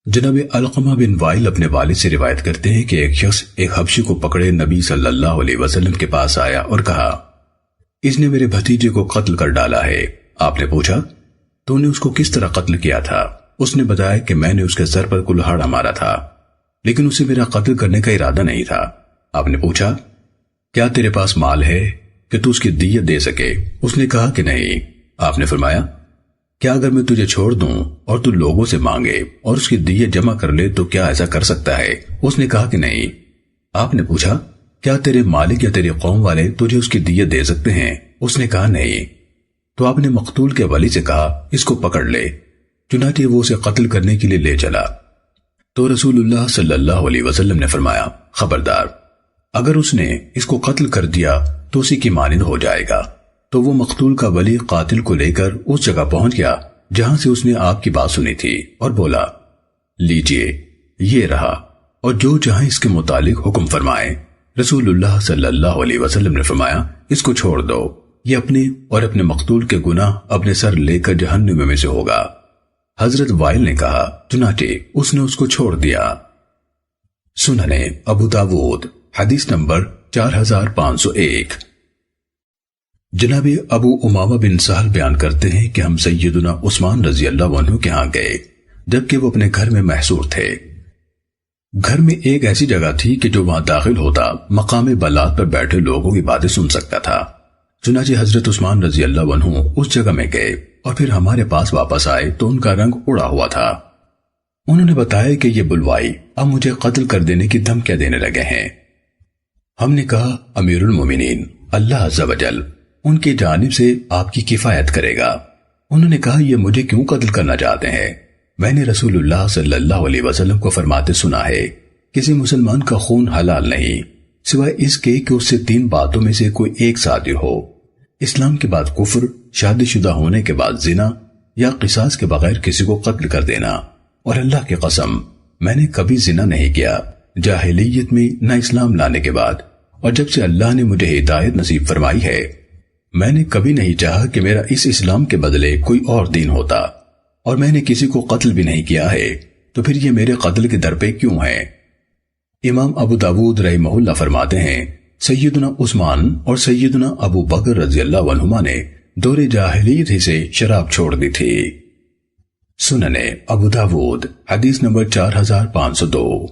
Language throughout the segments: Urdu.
جناب علقمہ بن وائل اپنے والد سے روایت کرتے ہیں کہ ایک شخص ایک حبشی کو پکڑے نبی صلی اللہ علیہ وسلم کے پاس آیا اور کہا، اس نے میرے بھتیجے کو قتل کر ڈالا ہے۔ آپ نے پوچھا، تو نے اس کو کس طرح قتل کیا تھا؟ اس نے بتایا کہ میں نے اس کے سر پر کلہاڑا مارا تھا، لیکن اسے میرا قتل کرنے کا ارادہ نہیں تھا۔ آپ نے پوچھا، کیا تیرے پاس مال ہے کہ تو اس کی دیت دے سکے؟ اس نے کہا کہ نہیں۔ آپ نے فرمایا، کیا اگر میں تجھے چھوڑ دوں اور تو لوگوں سے مانگے اور اس کی دیت جمع کر لے تو کیا ایسا کر سکتا ہے؟ اس نے کہا کہ نہیں۔ آپ نے پوچھا، کیا تیرے مالک یا تیری قوم والے تجھے اس کی دیت دے سکتے ہیں؟ اس نے کہا نہیں۔ تو آپ نے مقتول کے ولی سے کہا، اس کو پکڑ لے۔ چنانچہ وہ اسے قتل کرنے کے لیے لے چلا تو رسول اللہ صلی اللہ علیہ وسلم نے فرمایا، خبردار، اگر اس نے اس کو قتل کر دیا تو اسی کی مانند ہو جائے گا۔ تو وہ مقتول کا ولی قاتل کو لے کر اس جگہ پہنچ گیا جہاں سے اس نے آپ کی بات سنی تھی اور بولا، لیجئے یہ رہا، اور جو چاہیں اس کے متعلق حکم فرمائیں۔ رسول اللہ صلی اللہ علیہ وسلم نے فرمایا، اس کو چھوڑ دو، یہ اپنے اور اپنے مقتول کے گناہ اپنے سر لے کر جہنم میں سے ہوگا۔ حضرت وائل نے کہا، چنانچہ اس نے اس کو چھوڑ دیا۔ سنن ابو داود حدیث نمبر 4501۔ جناب ابو امامہ بن سہل بیان کرتے ہیں کہ ہم سیدنا عثمان رضی اللہ عنہ کے ہاں گئے جبکہ وہ اپنے گھر میں محصور تھے۔ گھر میں ایک ایسی جگہ تھی کہ جو وہاں داخل ہوتا مقام بلات پر بیٹھے لوگوں کی باتیں سن سکتا تھا۔ چنانچہ حضرت عثمان رضی اللہ عنہ اس جگہ میں گئے اور پھر ہمارے پاس واپس آئے تو ان کا رنگ اڑا ہوا تھا۔ انہوں نے بتایا کہ یہ بلوائی اب مجھے قتل کر دینے کی دھمکیاں دینے لگے ہیں۔ ہم نے کہا، امیر المومنین اللہ عز و جل ان کی جانب سے آپ کی کفایت کرے گا۔ انہوں نے کہا، یہ مجھے کیوں قتل کرنا چاہتے ہیں؟ میں نے رسول اللہ صلی اللہ علیہ وسلم کو فرماتے سنا ہے، کسی مسلمان کا خون حلال نہیں سوائے اس کے کہ اس سے 3 باتوں میں سے کوئی ایک صادر ہو: اسلام کے بعد کفر، شادی شدہ ہونے کے بعد زنا، یا قصاص کے بغیر کسی کو قتل کر دینا۔ اور اللہ کی قسم میں نے کبھی زنا نہیں کیا، جاہلیت میں نہ اسلام لانے کے بعد، اور جب سے اللہ نے مجھے ہدایت نصیب فرمائی ہے میں نے کبھی نہیں چاہا کہ میرا اس اسلام کے بدلے کوئی اور دین ہوتا، اور میں نے کسی کو قتل بھی نہیں کیا ہے، تو پھر یہ میرے قتل کے در پہ کیوں ہے؟ امام ابو داود رحمہ اللہ فرماتے ہیں، سیدنا عثمان اور سیدنا ابو بکر رضی اللہ عنہما نے دور جاہلیت ہی سے شراب چھوڑ دی تھی۔ سنن ابو داود حدیث نمبر 4502۔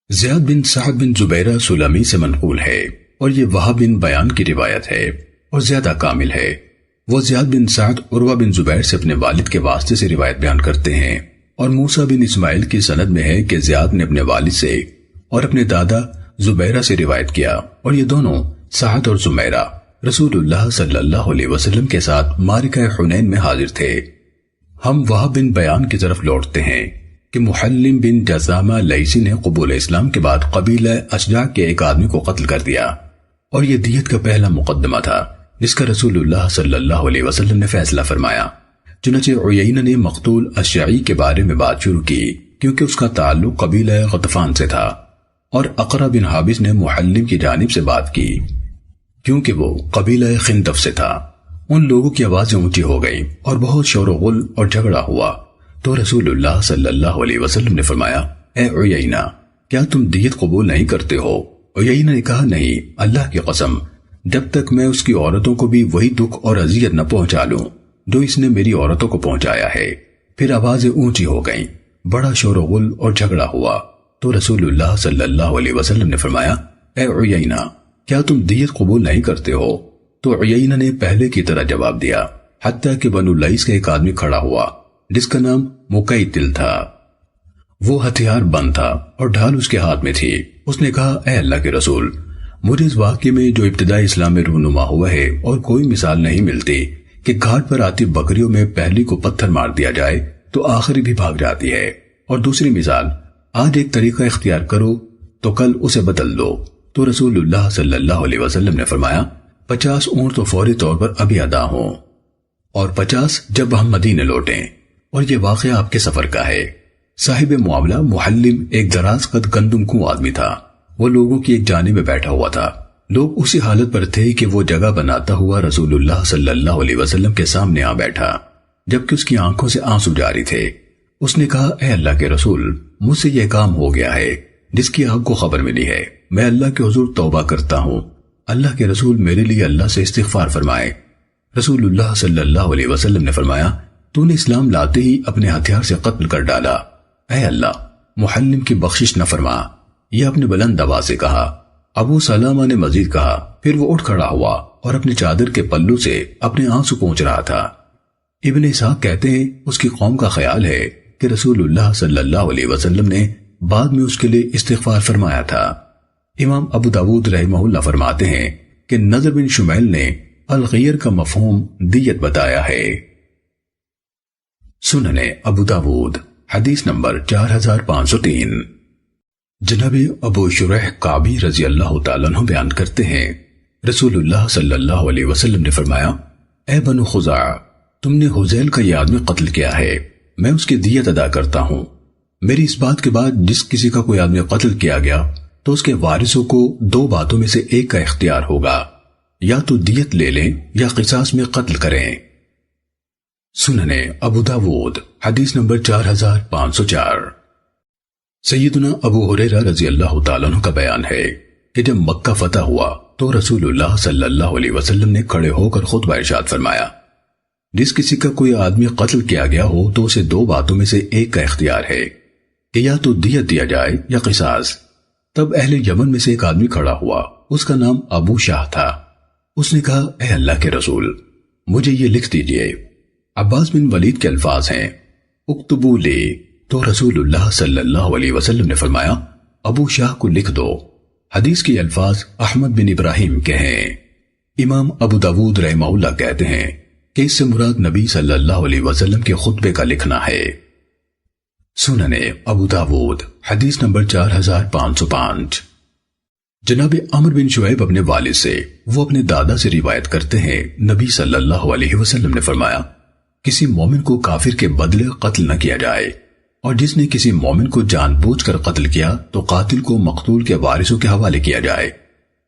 زیاد بن سعد بن زبیرہ سلمی سے منقول ہے اور یہ وہب بن بیان کی روایت ہے اور زیادہ کامل ہے۔ وہ زیاد بن سعد عروہ بن زبیر سے اپنے والد کے واسطے سے روایت بیان کرتے ہیں، اور موسیٰ بن اسماعیل کی سند میں ہے کہ زیاد نے اپنے والد سے اور اپنے دادا زبیرہ سے روایت کیا، اور یہ دونوں سعد اور زمیرہ رسول اللہ صلی اللہ علیہ وسلم کے ساتھ معرکہ حنین میں حاضر تھے۔ ہم وہب بن بیان کی طرف لوٹتے ہیں کہ محلم بن جزامہ لیثی نے قبول اسلام کے بعد قبیلہ اشجع کے ایک آدمی کو قتل کر دیا، اور یہ دیت کا پہلا مقدمہ تھا جس کا رسول اللہ صلی اللہ علیہ وسلم نے فیصلہ فرمایا۔ چنانچہ عیینہ نے مقتول اشجعی کے بارے میں بات شروع کی کیونکہ اس کا تعلق قبیلہ غطفان سے تھا، اور اقرا بن حابس نے محلم کی جانب سے بات کی کیونکہ وہ قبیلہ خندف سے تھا۔ ان لوگوں کی آوازیں اونچی ہو گئیں اور بہت شور و غل اور جھگڑا ہوا، تو رسول اللہ صلی اللہ علیہ وسلم نے فرمایا، اے عیینہ کیا تم دیت قبول نہیں کرتے ہو؟ عیینہ نے کہا، نہیں، اللہ کی قسم جب تک میں اس کی عورتوں کو بھی وہی دکھ اور اذیت نہ پہنچا لوں جو اس نے میری عورتوں کو پہنچایا ہے۔ پھر آوازیں اونچی ہو گئیں، بڑا شور و غل اور جھگڑا ہوا، تو رسول اللہ صلی اللہ علیہ وسلم نے فرمایا، اے عیینہ کیا تم دیت قبول نہیں کرتے ہو؟ تو عیینہ نے پہلے کی طرح جواب دیا، حتیٰ کہ بنو لیث کا ایک آدمی کھڑا ہوا جس کا نام مقیتل تھا۔ وہ ہتھیار بند تھا اور ڈھال اس کے ہاتھ میں تھی۔ اس نے کہا، اے اللہ کے رسول، مجھے اس واقعے میں جو ابتدائی اسلام میں رونما ہوا ہے اور کوئی مثال نہیں ملتی کہ گھاٹ پر آتی بکریوں میں پہلی کو پتھر مار دیا جائے تو آخری بھی بھاگ جاتی ہے، اور دوسری مثال، آج ایک طریقہ اختیار کرو تو کل اسے بدل دو۔ تو رسول اللہ صلی اللہ علیہ وسلم نے فرمایا، 50 اونٹ تو فوری طور پر ابھی ادا ہوں اور 50 جب ہم مدینے لوٹیں۔ اور یہ واقعہ آپ کے سفر کا ہے۔ صاحب معاملہ محلم ایک دراز قد گندم کو آدمی تھا، وہ لوگوں کی ایک جانب میں بیٹھا ہوا تھا۔ لوگ اسی حالت پر تھے کہ وہ جگہ بناتا ہوا رسول اللہ صلی اللہ علیہ وسلم کے سامنے آ بیٹھا، جبکہ اس کی آنکھوں سے آنسو جاری تھے۔ اس نے کہا اے اللہ کے رسول، مجھ سے یہ کام ہو گیا ہے جس کی آپ کو خبر ملی ہے، میں اللہ کے حضور توبہ کرتا ہوں، اللہ کے رسول میرے لیے اللہ سے استغفار فرمائے۔ رسول اللہ صلی اللہ علیہ وسلم نے فرمایا تو نے اسلام لاتے ہی اپنے ہتھیار سے قتل کر ڈالا، اے اللہ محلم کی بخشش نہ فرما۔ یہ اپنے بلند آواز سے کہا۔ ابو سلمہ نے مزید کہا، پھر وہ اٹھ کھڑا ہوا اور اپنے چادر کے پلو سے اپنے آنسو پونچھ رہا تھا۔ ابن اسحاق کہتے ہیں اس کی قوم کا خیال ہے کہ رسول اللہ صلی اللہ علیہ وسلم نے بعد میں اس کے لیے استغفار فرمایا تھا۔ امام ابو داود رحمہ اللہ فرماتے ہیں کہ نضر بن شمیل نے الغیر کا مفہوم دیت بتایا ہے۔ سنن ابو داود حدیث نمبر 4503۔ جناب ابو شریح کعبی رضی اللہ تعالیٰ عنہ بیان کرتے ہیں رسول اللہ صلی اللہ علیہ وسلم نے فرمایا، اے بنو خزاعہ، تم نے حذیل کا یہ آدمی قتل کیا ہے، میں اس کی دیت ادا کرتا ہوں۔ میری اس بات کے بعد جس کسی کا کوئی آدمی قتل کیا گیا تو اس کے وارثوں کو دو باتوں میں سے ایک کا اختیار ہوگا، یا تو دیت لے لیں یا قصاص میں قتل کریں۔ سنن ابو داود حدیث نمبر 4504۔ سیدنا ابو ہریرہ رضی اللہ تعالیٰ عنہ کا بیان ہے کہ جب مکہ فتح ہوا تو رسول اللہ صلی اللہ علیہ وسلم نے کھڑے ہو کر خطبہ ارشاد فرمایا، جس کسی کا کوئی آدمی قتل کیا گیا ہو تو اسے دو باتوں میں سے ایک کا اختیار ہے کہ یا تو دیت دیا جائے یا قصاص۔ تب اہل یمن میں سے ایک آدمی کھڑا ہوا، اس کا نام ابو شاہ تھا۔ اس نے کہا اے اللہ کے رسول، مجھے یہ لکھ دیجئے۔ عباس بن ولید کے الفاظ ہیں اکتبو لی، تو رسول اللہ صلی اللہ علیہ وسلم نے فرمایا ابو شاہ کو لکھ دو۔ حدیث کی الفاظ احمد بن ابراہیم کے ہیں۔ امام ابو داود رحمہ اللہ کہتے ہیں کہ اس سے مراد نبی صلی اللہ علیہ وسلم کے خطبے کا لکھنا ہے۔ سنن ابو داود حدیث نمبر 4505۔ جناب عمر بن شعیب اپنے والد سے، وہ اپنے دادا سے روایت کرتے ہیں نبی صلی اللہ علیہ وسلم نے فرمایا، کسی مومن کو کافر کے بدلے قتل نہ کیا جائے، اور جس نے کسی مومن کو جان بوجھ کر قتل کیا تو قاتل کو مقتول کے وارثوں کے حوالے کیا جائے،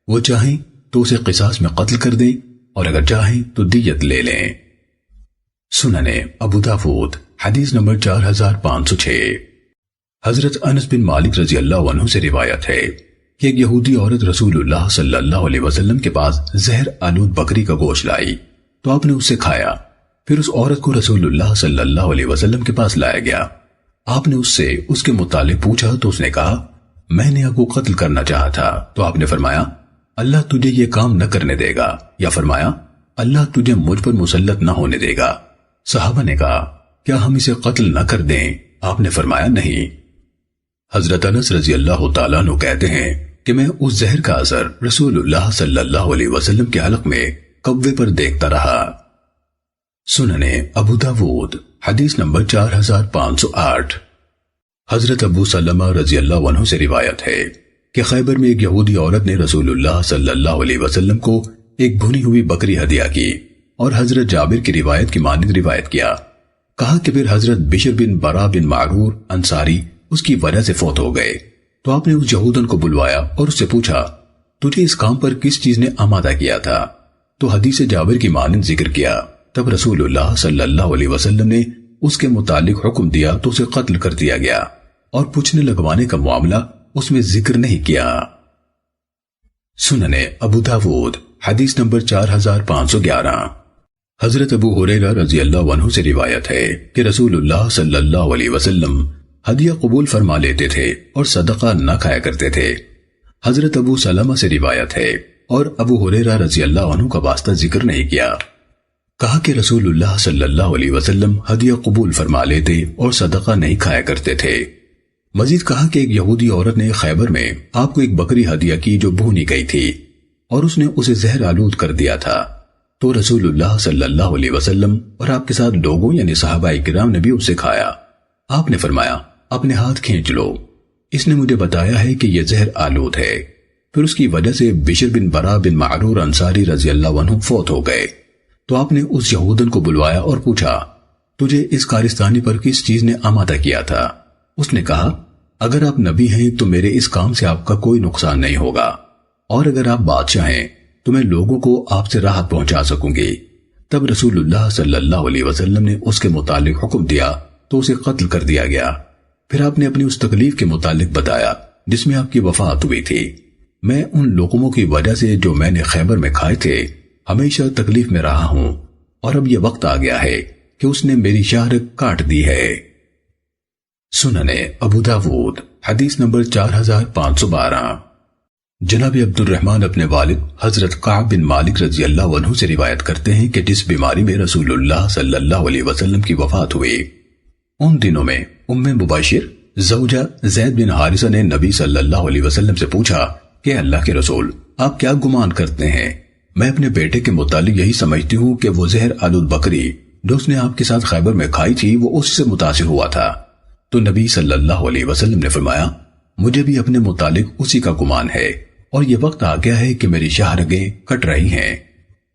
وہ چاہیں تو اسے قصاص میں قتل کر دیں اور اگر چاہیں تو دیت لے لیں۔ سنن ابو داود حدیث نمبر 4506۔ حضرت انس بن مالک رضی اللہ عنہ سے روایت ہے کہ ایک یہودی عورت رسول اللہ صلی اللہ علیہ وسلم کے پاس زہر آلود بکری کا گوشت لائی تو آپ نے اس سے کھایا۔ پھر اس عورت کو رسول اللہ صلی اللہ علیہ وسلم کے پاس لایا گیا۔ آپ نے اس سے اس کے متعلق پوچھا تو اس نے کہا میں نے آپ کو قتل کرنا چاہا تھا، تو آپ نے فرمایا اللہ تجھے یہ کام نہ کرنے دے گا، یا فرمایا اللہ تجھے مجھ پر مسلط نہ ہونے دے گا۔ صحابہ نے کہا کیا ہم اسے قتل نہ کر دیں؟ آپ نے فرمایا نہیں۔ حضرت انس رضی اللہ تعالیٰ عنہ کہتے ہیں کہ میں اس زہر کا اثر رسول اللہ صلی اللہ علیہ وسلم کے حلق میں قبضے پر دیکھتا رہا۔ سنن ابو داود حدیث نمبر 4508۔ حضرت ابو سلمہ رضی اللہ عنہ سے روایت ہے کہ خیبر میں ایک یہودی عورت نے رسول اللہ صلی اللہ علیہ وسلم کو ایک بھنی ہوئی بکری ہدیہ کی اور حضرت جابر کی روایت کی مانند روایت کیا۔ کہا کہ پھر حضرت بشر بن برا بن معرور انصاری اس کی وجہ سے فوت ہو گئے تو آپ نے اس یہودن کو بلوایا اور اس سے پوچھا تجھے اس کام پر کس چیز نے آمادہ کیا تھا؟ تو حدیث جابر کی مانند ذکر کیا۔ تب رسول اللہ صلی اللہ علیہ وسلم نے اس کے متعلق حکم دیا تو اسے قتل کر دیا گیا اور پوچھنے لگوانے کا معاملہ اس میں ذکر نہیں کیا۔ سنن ابو داود حدیث نمبر 4511۔ حضرت ابو ہریرہ رضی اللہ عنہ سے روایت ہے کہ رسول اللہ صلی اللہ علیہ وسلم ہدیہ قبول فرما لیتے تھے اور صدقہ نہ کھایا کرتے تھے۔ حضرت ابو سلمہ سے روایت ہے اور ابو ہریرہ رضی اللہ عنہ کا واسطہ ذکر نہیں کیا۔ کہا کہ رسول اللہ صلی اللہ علیہ وسلم ہدیہ قبول فرما لیتے اور صدقہ نہیں کھایا کرتے تھے۔ مزید کہا کہ ایک یہودی عورت نے خیبر میں آپ کو ایک بکری ہدیہ کی جو بھونی گئی تھی اور اس نے اسے زہر آلود کر دیا تھا، تو رسول اللہ صلی اللہ علیہ وسلم اور آپ کے ساتھ لوگوں یعنی صحابہ کرام نے بھی اسے کھایا۔ آپ نے فرمایا اپنے ہاتھ کھینچ لو، اس نے مجھے بتایا ہے کہ یہ زہر آلود ہے۔ پھر اس کی وجہ سے بشر بن برا بن معرور انصاری رضی اللہ عنہ فوت ہو گئے تو آپ نے اس یہودن کو بلوایا اور پوچھا تجھے اس کارستانی پر کس چیز نے آمادہ کیا تھا؟ اس نے کہا اگر آپ نبی ہیں تو میرے اس کام سے آپ کا کوئی نقصان نہیں ہوگا، اور اگر آپ بادشاہ ہیں تو میں لوگوں کو آپ سے راحت پہنچا سکوں گی۔ تب رسول اللہ صلی اللہ علیہ وسلم نے اس کے متعلق حکم دیا تو اسے قتل کر دیا گیا۔ پھر آپ نے اپنی اس تکلیف کے متعلق بتایا جس میں آپ کی وفات ہوئی تھی۔ میں ان لقموں کی وجہ سے جو میں نے خیبر میں کھائے تھے ہمیشہ تکلیف میں رہا ہوں، اور اب یہ وقت آ گیا ہے کہ اس نے میری شہرت کاٹ دی ہے۔ سننے ابو داود حدیث نمبر 4512۔ جناب عبد الرحمن اپنے والد حضرت کعب بن مالک رضی اللہ عنہ سے روایت کرتے ہیں کہ جس بیماری میں رسول اللہ صلی اللہ علیہ وسلم کی وفات ہوئی، ان دنوں میں ام مبشر زوجہ زید بن حارثہ نے نبی صلی اللہ علیہ وسلم سے پوچھا کہ اللہ کے رسول، آپ کیا گمان کرتے ہیں؟ میں اپنے بیٹے کے متعلق یہی سمجھتی ہوں کہ وہ زہر آلود بکری جو اس نے آپ کے ساتھ خیبر میں کھائی تھی وہ اس سے متاثر ہوا تھا۔ تو نبی صلی اللہ علیہ وسلم نے فرمایا، مجھے بھی اپنے متعلق اسی کا گمان ہے، اور یہ وقت آ گیا ہے کہ میری شاہرگیں کٹ رہی ہیں۔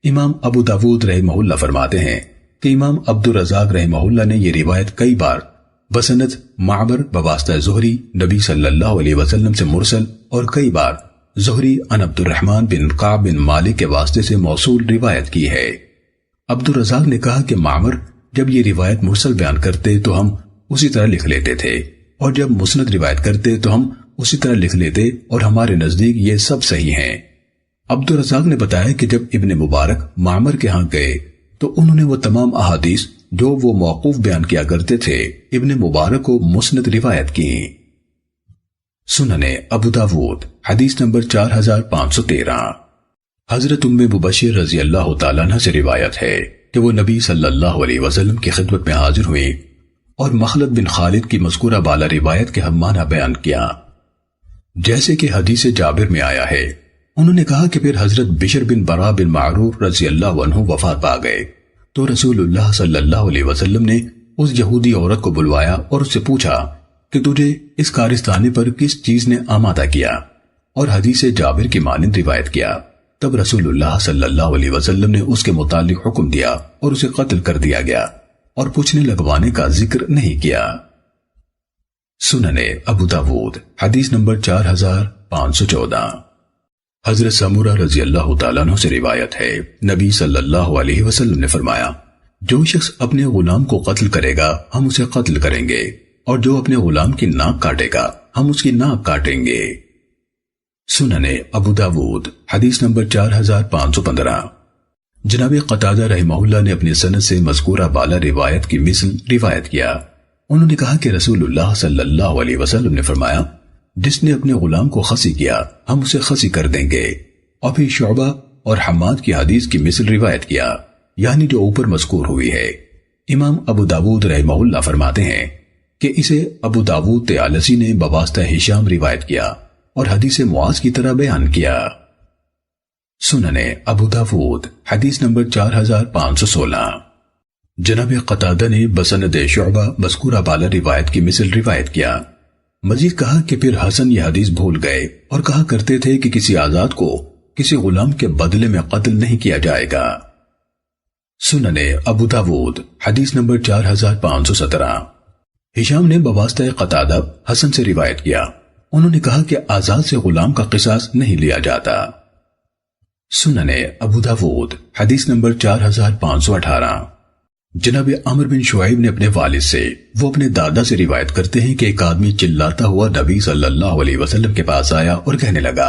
امام ابو داود رحمہ اللہ فرماتے ہیں کہ امام عبد الرزاق رحمہ اللہ نے یہ روایت کئی بار بسند معمر بواسطہ زہری نبی صلی اللہ علیہ وسلم سے مرسل، اور کئی بار زہری عن عبد الرحمن بن کعب بن مالک کے واسطے سے موصول روایت کی ہے۔ عبد الرزاق نے کہا کہ معمر جب یہ روایت مرسل بیان کرتے تو ہم اسی طرح لکھ لیتے تھے، اور جب مسند روایت کرتے تو ہم اسی طرح لکھ لیتے، اور ہمارے نزدیک یہ سب صحیح ہیں۔ عبد الرزاق نے بتایا کہ جب ابن مبارک معمر کے ہاں گئے تو انہوں نے وہ تمام احادیث جو وہ موقوف بیان کیا کرتے تھے ابن مبارک کو مسند روایت کی۔ سننے ابو داود حدیث نمبر 4513۔ حضرت ام مبشر رضی اللہ تعالیٰ عنہ سے روایت ہے کہ وہ نبی صلی اللہ علیہ وسلم کی خدمت میں حاضر ہوئی اور مخلد بن خالد کی مذکورہ بالا روایت کے ہم معنی بیان کیا، جیسے کہ حدیث جابر میں آیا ہے۔ انہوں نے کہا کہ پھر حضرت بشر بن برا بن معروف رضی اللہ عنہ وفات پا گئے، تو رسول اللہ صلی اللہ علیہ وسلم نے اس یہودی عورت کو بلوایا اور اس سے پوچھا کہ تجھے اس کارستانے پر کس چیز نے آمادہ کیا، اور حدیث جابر کی مانند روایت کیا۔ تب رسول اللہ صلی اللہ علیہ وسلم نے اس کے متعلق حکم دیا اور اسے قتل کر دیا گیا، اور پوچھنے لگوانے کا ذکر نہیں کیا۔ سننے ابو داود حدیث نمبر 4514۔ حضرت سمورہ رضی اللہ تعالیٰ عنہ سے روایت ہے، نبی صلی اللہ علیہ وسلم نے فرمایا، جو شخص اپنے غلام کو قتل کرے گا ہم اسے قتل کریں گے، اور جو اپنے غلام کی ناک کاٹے گا ہم اس کی ناک کاٹیں گے۔ سننے ابو داود حدیث نمبر 4515۔ جناب قتادہ رحمہ اللہ نے اپنی سند سے مذکورہ بالا روایت کی مثل روایت کیا۔ انہوں نے کہا کہ رسول اللہ صلی اللہ علیہ وسلم نے فرمایا، جس نے اپنے غلام کو خصی کیا ہم اسے خصی کر دیں گے، اور پھر شعبہ اور حماد کی حدیث کی مثل روایت کیا، یعنی جو اوپر مذکور ہوئی ہے۔ امام ابو داود رحمہ اللہ فرماتے ہیں کہ اسے ابو داود طیالسی نے بواسطہ ہشام روایت کیا اور حدیث معاذ کی طرح بیان کیا۔ سننے ابو داود حدیث نمبر 4516۔ جناب قتادہ نے بسند شعبہ مذکورہ بالا روایت کی مثل روایت کیا۔ مزید کہا کہ پھر حسن یہ حدیث بھول گئے اور کہا کرتے تھے کہ کسی آزاد کو کسی غلام کے بدلے میں قتل نہیں کیا جائے گا۔ سننے ابو داود حدیث نمبر 4517۔ ہشام نے بواسطہ قتادہ حسن سے روایت کیا، انہوں نے کہا کہ آزاد سے غلام کا قصاص نہیں لیا جاتا۔ سننے ابو داود حدیث نمبر 4518۔ جناب عمر بن شعیب نے اپنے والد سے، وہ اپنے دادا سے روایت کرتے ہیں کہ ایک آدمی چلاتا ہوا نبی صلی اللہ علیہ وسلم کے پاس آیا اور کہنے لگا،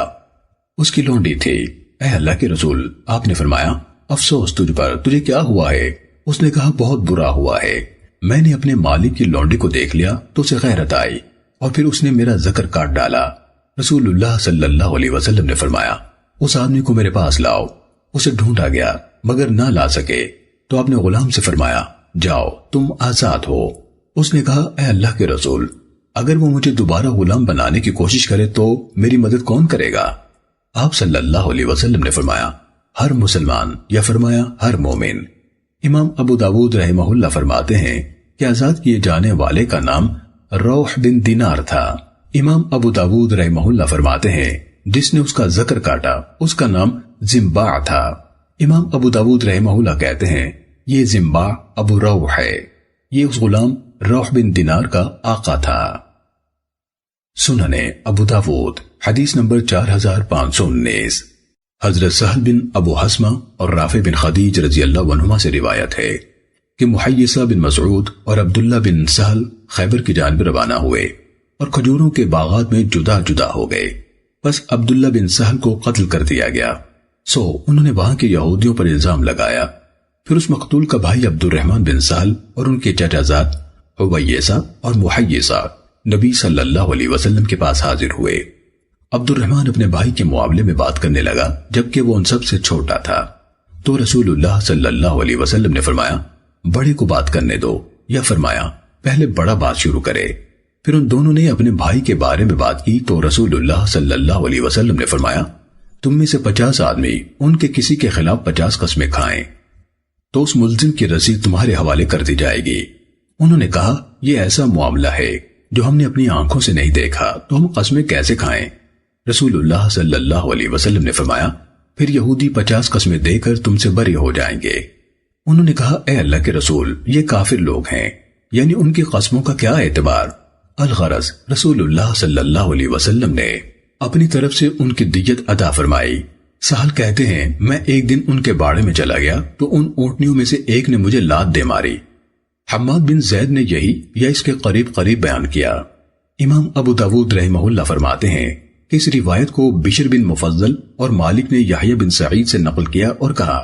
اس کی لونڈی تھی، اے اللہ کے رسول، آپ نے فرمایا، افسوس تجھ پر، تجھے کیا ہوا ہے؟ اس نے کہا، بہت برا ہوا ہے، میں نے اپنے مالک کی لونڈی کو دیکھ لیا تو اسے غیرت آئی، اور پھر اس نے میرا ذکر کاٹ ڈالا۔ رسول اللہ صلی اللہ علیہ وسلم نے فرمایا، اس آدمی کو میرے پاس لاؤ۔ اسے ڈھونڈا گیا مگر نہ لا سکے، تو آپ نے غلام سے فرمایا، جاؤ تم آزاد ہو۔ اس نے کہا، اے اللہ کے رسول، اگر وہ مجھے دوبارہ غلام بنانے کی کوشش کرے تو میری مدد کون کرے گا؟ آپ صلی اللہ علیہ وسلم نے فرمایا، ہر مسلمان، یا فرمایا ہر مومن۔ امام ابو داود رحمہ اللہ فرماتے ہیں کہ آزاد کیے جانے والے کا نام روح بن دینار تھا۔ امام ابو داود رحمہ اللہ فرماتے ہیں جس نے اس کا ذکر کاٹا اس کا نام زمباع تھا۔ امام ابو داود رحمہ اللہ کہتے ہیں یہ زمباع ابو روح ہے، یہ اس غلام روح بن دینار کا آقا تھا۔ سننے ابو داود حدیث نمبر 4519۔ حضرت سہل بن ابو حسمہ اور رافع بن خدیج رضی اللہ عنہما سے روایت ہے کہ محیصہ بن مسعود اور عبداللہ بن سہل خیبر کی جانب روانہ ہوئے اور کھجوروں کے باغات میں جدا جدا ہو گئے. بس عبداللہ بن سہل کو قتل کر دیا گیا. سو انہوں نے وہاں کے یہودیوں پر الزام لگایا. پھر اس مقتول کا بھائی عبد الرحمن بن سہل اور ان کے چچا زاد حویصہ اور محیصہ نبی صلی اللہ علیہ وسلم کے پاس حاضر ہوئے. عبد الرحمن اپنے بھائی کے معاملے میں بات کرنے لگا جبکہ وہ ان سب سے چھوٹا تھا. تو رسول اللہ صلی اللہ علیہ وسلم نے فرمایا بڑے کو بات کرنے دو، یا فرمایا پہلے بڑا بات شروع کرے. پھر ان دونوں نے اپنے بھائی کے بارے میں بات کی تو رسول اللہ صلی اللہ علیہ وسلم نے فرمایا تم میں سے 50 آدمی ان کے کسی کے خلاف 50 قسمیں کھائیں تو اس ملزم کی رسید تمہارے حوالے کر دی جائے گی. انہوں نے کہا یہ ایسا معاملہ ہے جو ہم نے اپنی آنکھوں سے نہیں دیکھا تو ہم قسمیں کیسے کھائیں؟ رسول اللہ صلی اللہ علیہ وسلم نے فرمایا پھر یہودی 50 قسمیں دے کر تم سے بری ہو جائیں گے. انہوں نے کہا اے اللہ کے رسول یہ کافر لوگ ہیں، یعنی ان کی قسموں کا کیا اعتبار؟ الغرض رسول اللہ صلی اللہ علیہ وسلم نے اپنی طرف سے ان کی دیت ادا فرمائی. سہل کہتے ہیں میں ایک دن ان کے باڑے میں چلا گیا تو ان اونٹنیوں میں سے ایک نے مجھے لات دے ماری. حماد بن زید نے یہی یا اس کے قریب قریب بیان کیا. امام ابو داود رحمہ اللہ فرماتے ہیں کہ اس روایت کو بشر بن مفضل اور مالک نے یحییٰ بن سعید سے نقل کیا اور کہا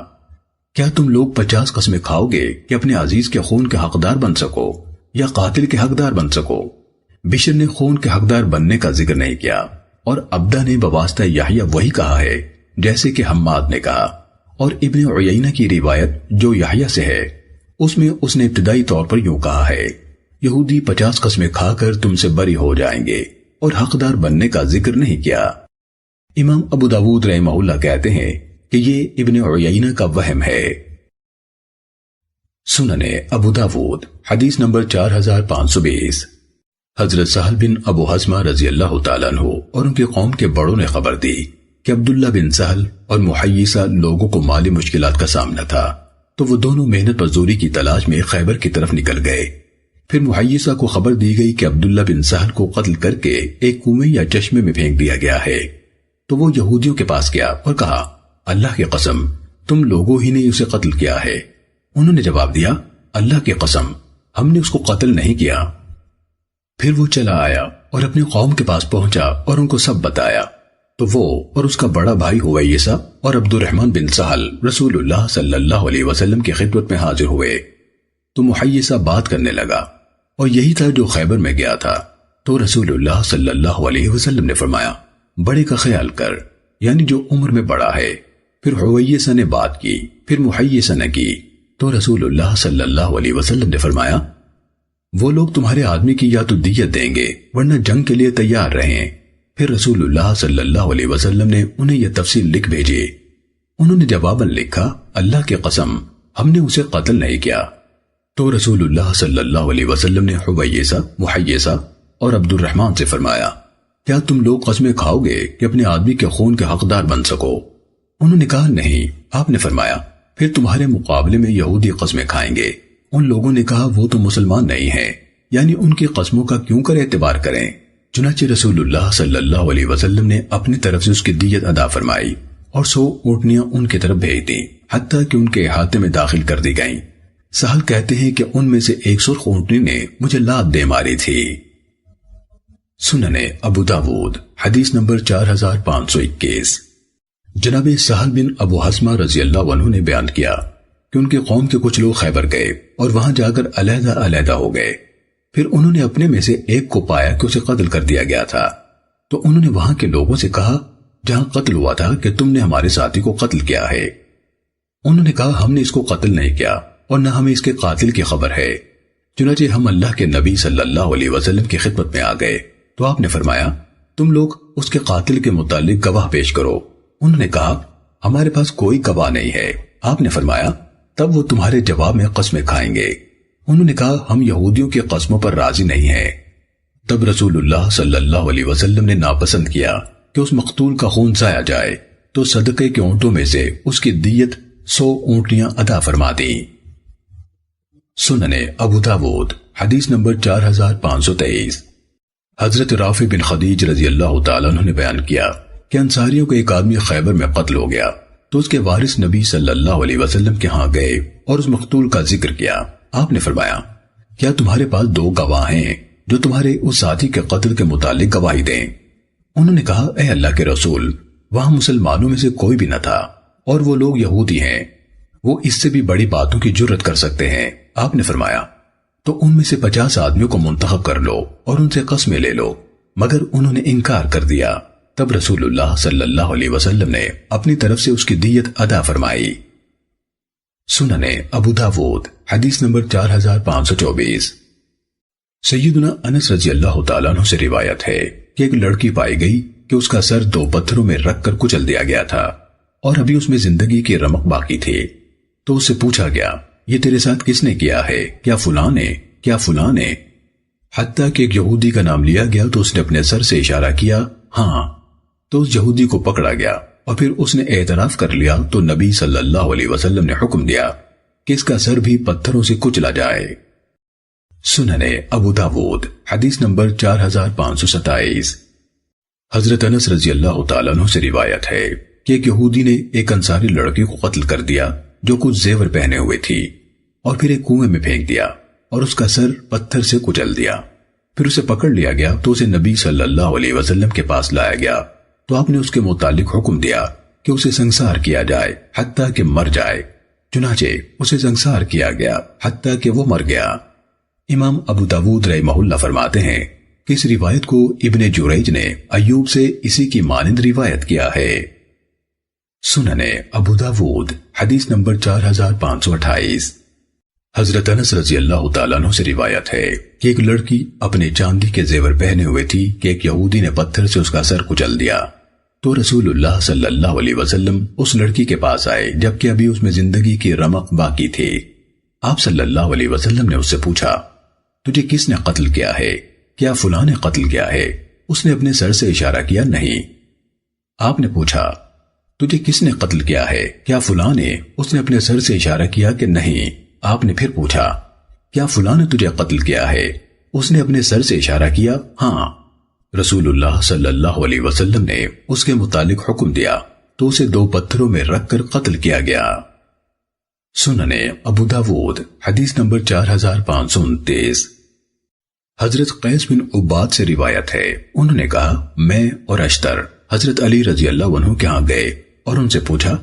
کیا تم لوگ 50 قسمیں کھاؤ گے کہ اپنے عزیز کے خون کے حقدار بن سکو یا قاتل کے حقدار بن سکو؟ بشر نے خون کے حقدار بننے کا ذکر نہیں کیا اور عبدہ نے بواسطہ یحییٰ وہی کہا ہے جیسے کہ حماد نے کہا. اور ابن عیینہ کی روایت جو یحییٰ سے ہے اس میں اس نے ابتدائی طور پر یوں کہا ہے یہودی 50 قسمیں کھا کر تم سے بری ہو جائیں گے اور حقدار بننے کا ذکر نہیں کیا. امام ابو داود رحمہ اللہ کہتے ہیں کہ یہ ابن عیینہ کا وہم ہے. سنن ابو داود حدیث نمبر 4520. حضرت سہل بن ابو حسمہ رضی اللہ تعالیٰ عنہ اور ان کی قوم کے بڑوں نے خبر دی کہ عبداللہ بن سہل اور محیصہ لوگوں کو مالی مشکلات کا سامنا تھا تو وہ دونوں محنت مزدوری کی تلاش میں خیبر کی طرف نکل گئے. پھر محیصہ کو خبر دی گئی کہ عبداللہ بن سہل کو قتل کر کے ایک کنویں یا چشمے میں پھینک دیا گیا ہے. تو وہ یہودیوں کے پاس گیا اور کہا اللہ کی قسم تم لوگوں ہی نے اسے قتل کیا ہے. انہوں نے جواب دیا اللہ کی قسم ہم نے اس کو قتل نہیں کیا. پھر وہ چلا آیا اور اپنی قوم کے پاس پہنچا اور ان کو سب بتایا. تو وہ اور اس کا بڑا بھائی حویصہ اور عبد الرحمن بن سہل رسول اللہ صلی اللہ علیہ وسلم کی خدمت میں حاضر ہوئے. تو محیصہ بات کرنے لگا اور یہی تھا جو خیبر میں گیا تھا. تو رسول اللہ صلی اللہ علیہ وسلم نے فرمایا بڑے کا خیال کر، یعنی جو عمر میں بڑا ہے. پھر حویصہ نے بات کی، پھر محیصہ نے کی. تو رسول اللہ صلی اللہ علیہ وسلم نے فرمایا وہ لوگ تمہارے آدمی کی یا تو دیت دیں گے ورنہ جنگ کے لیے تیار رہیں. پھر رسول اللہ صلی اللہ علیہ وسلم نے انہیں یہ تفصیل لکھ بھیجی. انہوں نے جواباً لکھا اللہ کی قسم ہم نے اسے قتل نہیں کیا. تو رسول اللہ صلی اللہ علیہ وسلم نے حویصہ، محیصہ اور عبد الرحمن سے فرمایا کیا تم لوگ قسمیں کھاؤ گے کہ اپنے آدمی کے خون کے حقدار بن سکو؟ انہوں نے کہا نہیں. آپ نے فرمایا پھر تمہارے مقابلے میں یہودی قسمیں کھائیں گے. ان لوگوں نے کہا وہ تو مسلمان نہیں ہیں، یعنی ان کی قسموں کا کیوں کر اعتبار کریں؟ چنانچہ رسول اللہ صلی اللہ علیہ وسلم نے اپنی طرف سے اس کی دیت ادا فرمائی اور 100 اونٹنیاں ان کی طرف بھیج دیں حتیٰ کہ ان کے احاطے میں داخل کر دی گئیں. سہل کہتے ہیں کہ ان میں سے ایک سرخ اونٹنی نے مجھے لات دے ماری تھی. سنن ابو داود حدیث نمبر 4521. جناب سہل بن ابو حسمہ رضی اللہ عنہ نے بیان کیا کہ ان کی قوم کے کچھ لوگ خیبر گئے اور وہاں جا کر علیحدہ علیحدہ ہو گئے. پھر انہوں نے اپنے میں سے ایک کو پایا کہ اسے قتل کر دیا گیا تھا. تو انہوں نے وہاں کے لوگوں سے کہا جہاں قتل ہوا تھا کہ تم نے ہمارے ساتھی کو قتل کیا ہے. انہوں نے کہا ہم نے اس کو قتل نہیں کیا اور نہ ہمیں اس کے قاتل کی خبر ہے. چنانچہ ہم اللہ کے نبی صلی اللہ علیہ وسلم کی خدمت میں آ گئے تو آپ نے فرمایا تم لوگ اس کے قاتل کے متعلق گواہ پیش کرو. انہوں نے کہا ہمارے پاس کوئی گواہ نہیں ہے. آپ نے فرمایا تب وہ تمہارے جواب میں قسمیں کھائیں گے. انہوں نے کہا ہم یہودیوں کی قسموں پر راضی نہیں ہیں. تب رسول اللہ صلی اللہ علیہ وسلم نے ناپسند کیا کہ اس مقتول کا خون ضائع جائے تو صدقے کے اونٹوں میں سے اس کی دیت 100 اونٹنیاں ادا فرما دی. سنن ابو داود حدیث نمبر 4523. حضرت رافع بن خدیج رضی اللہ تعالیٰ عنہ نے بیان کیا کہ انصاریوں کا ایک آدمی خیبر میں قتل ہو گیا تو اس کے وارث نبی صلی اللہ علیہ وسلم کے ہاں گئے اور اس مقتول کا ذکر کیا. آپ نے فرمایا کیا تمہارے پاس 2 گواہ ہیں جو تمہارے اس ساتھی کے قتل کے متعلق گواہی دیں؟ انہوں نے کہا اے اللہ کے رسول وہاں مسلمانوں میں سے کوئی بھی نہ تھا اور وہ لوگ یہودی ہیں، وہ اس سے بھی بڑی باتوں کی جرت کر سکتے ہیں۔ آپ نے فرمایا تو ان میں سے 50 آدمیوں کو منتخب کر لو اور ان سے قسمیں لے لو، مگر انہوں نے انکار کر دیا۔ تب رسول اللہ صلی اللہ علیہ وسلم نے اپنی طرف سے اس کی دیت ادا فرمائی۔ سنن ابو داود حدیث نمبر 4524۔ سیدنا انس رضی اللہ تعالیٰ عنہ سے روایت ہے کہ ایک لڑکی پائی گئی کہ اس کا سر 2 پتھروں میں رکھ کر کچل دیا گیا تھا اور ابھی اس میں زندگی کی رمق باقی تھی، تو اس سے پوچھا گیا یہ تیرے ساتھ کس نے کیا ہے؟ کیا فلاں نے؟ حتیٰ کہ ایک یہودی کا نام لیا گیا تو اس نے اپنے سر سے اشارہ کیا ہاں، تو اس یہودی کو پکڑا گیا اور پھر اس نے اعتراف کر لیا تو نبی صلی اللہ علیہ وسلم نے حکم دیا کہ اس کا سر بھی پتھروں سے کچلا جائے۔ سنن ابو داود حدیث نمبر 4527۔ حضرت انس رضی اللہ تعالیٰ عنہ سے روایت ہے کہ ایک یہودی نے ایک انصاری لڑکی کو قتل کر دیا جو کچھ زیور پہنے ہوئے تھی، اور پھر ایک کنویں میں پھینک دیا اور اس کا سر پتھر سے کچل دیا۔ پھر اسے پکڑ لیا گیا تو اسے نبی صلی اللہ علیہ وسلم کے پاس لایا گیا تو آپ نے اس کے متعلق حکم دیا کہ اسے سنسار کیا جائے حتیٰ کہ مر جائے، چنانچہ اسے سنسار کیا گیا حتیٰ کہ وہ مر گیا۔ امام ابو داود رحمہ اللہ فرماتے ہیں کہ اس روایت کو ابن جریج نے ایوب سے اسی کی مانند روایت کیا ہے۔ سنن ابو داود حدیث نمبر 4528۔ حضرت انس رضی اللہ تعالیٰ عنہ سے روایت ہے کہ ایک لڑکی اپنے چاندی کے زیور پہنے ہوئے تھی کہ ایک یہودی نے پتھر سے اس کا سر کچل دیا، تو رسول اللہ صلی اللہ علیہ وسلم اس لڑکی کے پاس آئے جبکہ ابھی اس میں زندگی کی رمق باقی تھی۔ آپ صلی اللہ علیہ وسلم نے اس سے پوچھا تجھے کس نے قتل کیا ہے؟ کیا فلاں نے قتل کیا ہے؟ اس نے اپنے سر سے اشارہ کیا نہیں۔ آپ نے پوچھا تجھے کس نے قتل کیا ہے؟ کیا فلاں نے؟ اس نے اپنے سر سے اشارہ کیا کہ نہیں۔ آپ نے پھر پوچھا کیا فلاں نے تجھے قتل کیا ہے؟ اس نے اپنے سر سے اشارہ کیا ہاں۔ رسول اللہ صلی اللہ علیہ وسلم نے اس کے متعلق حکم دیا تو اسے 2 پتھروں میں رکھ کر قتل کیا گیا۔ سنن ابو داود حدیث نمبر 4529۔ حضرت قیس بن عباد سے روایت ہے انہوں نے کہا میں اور اشتر حضرت علی رضی اللہ عنہ کے ہاں گئے اور ان سے پوچھا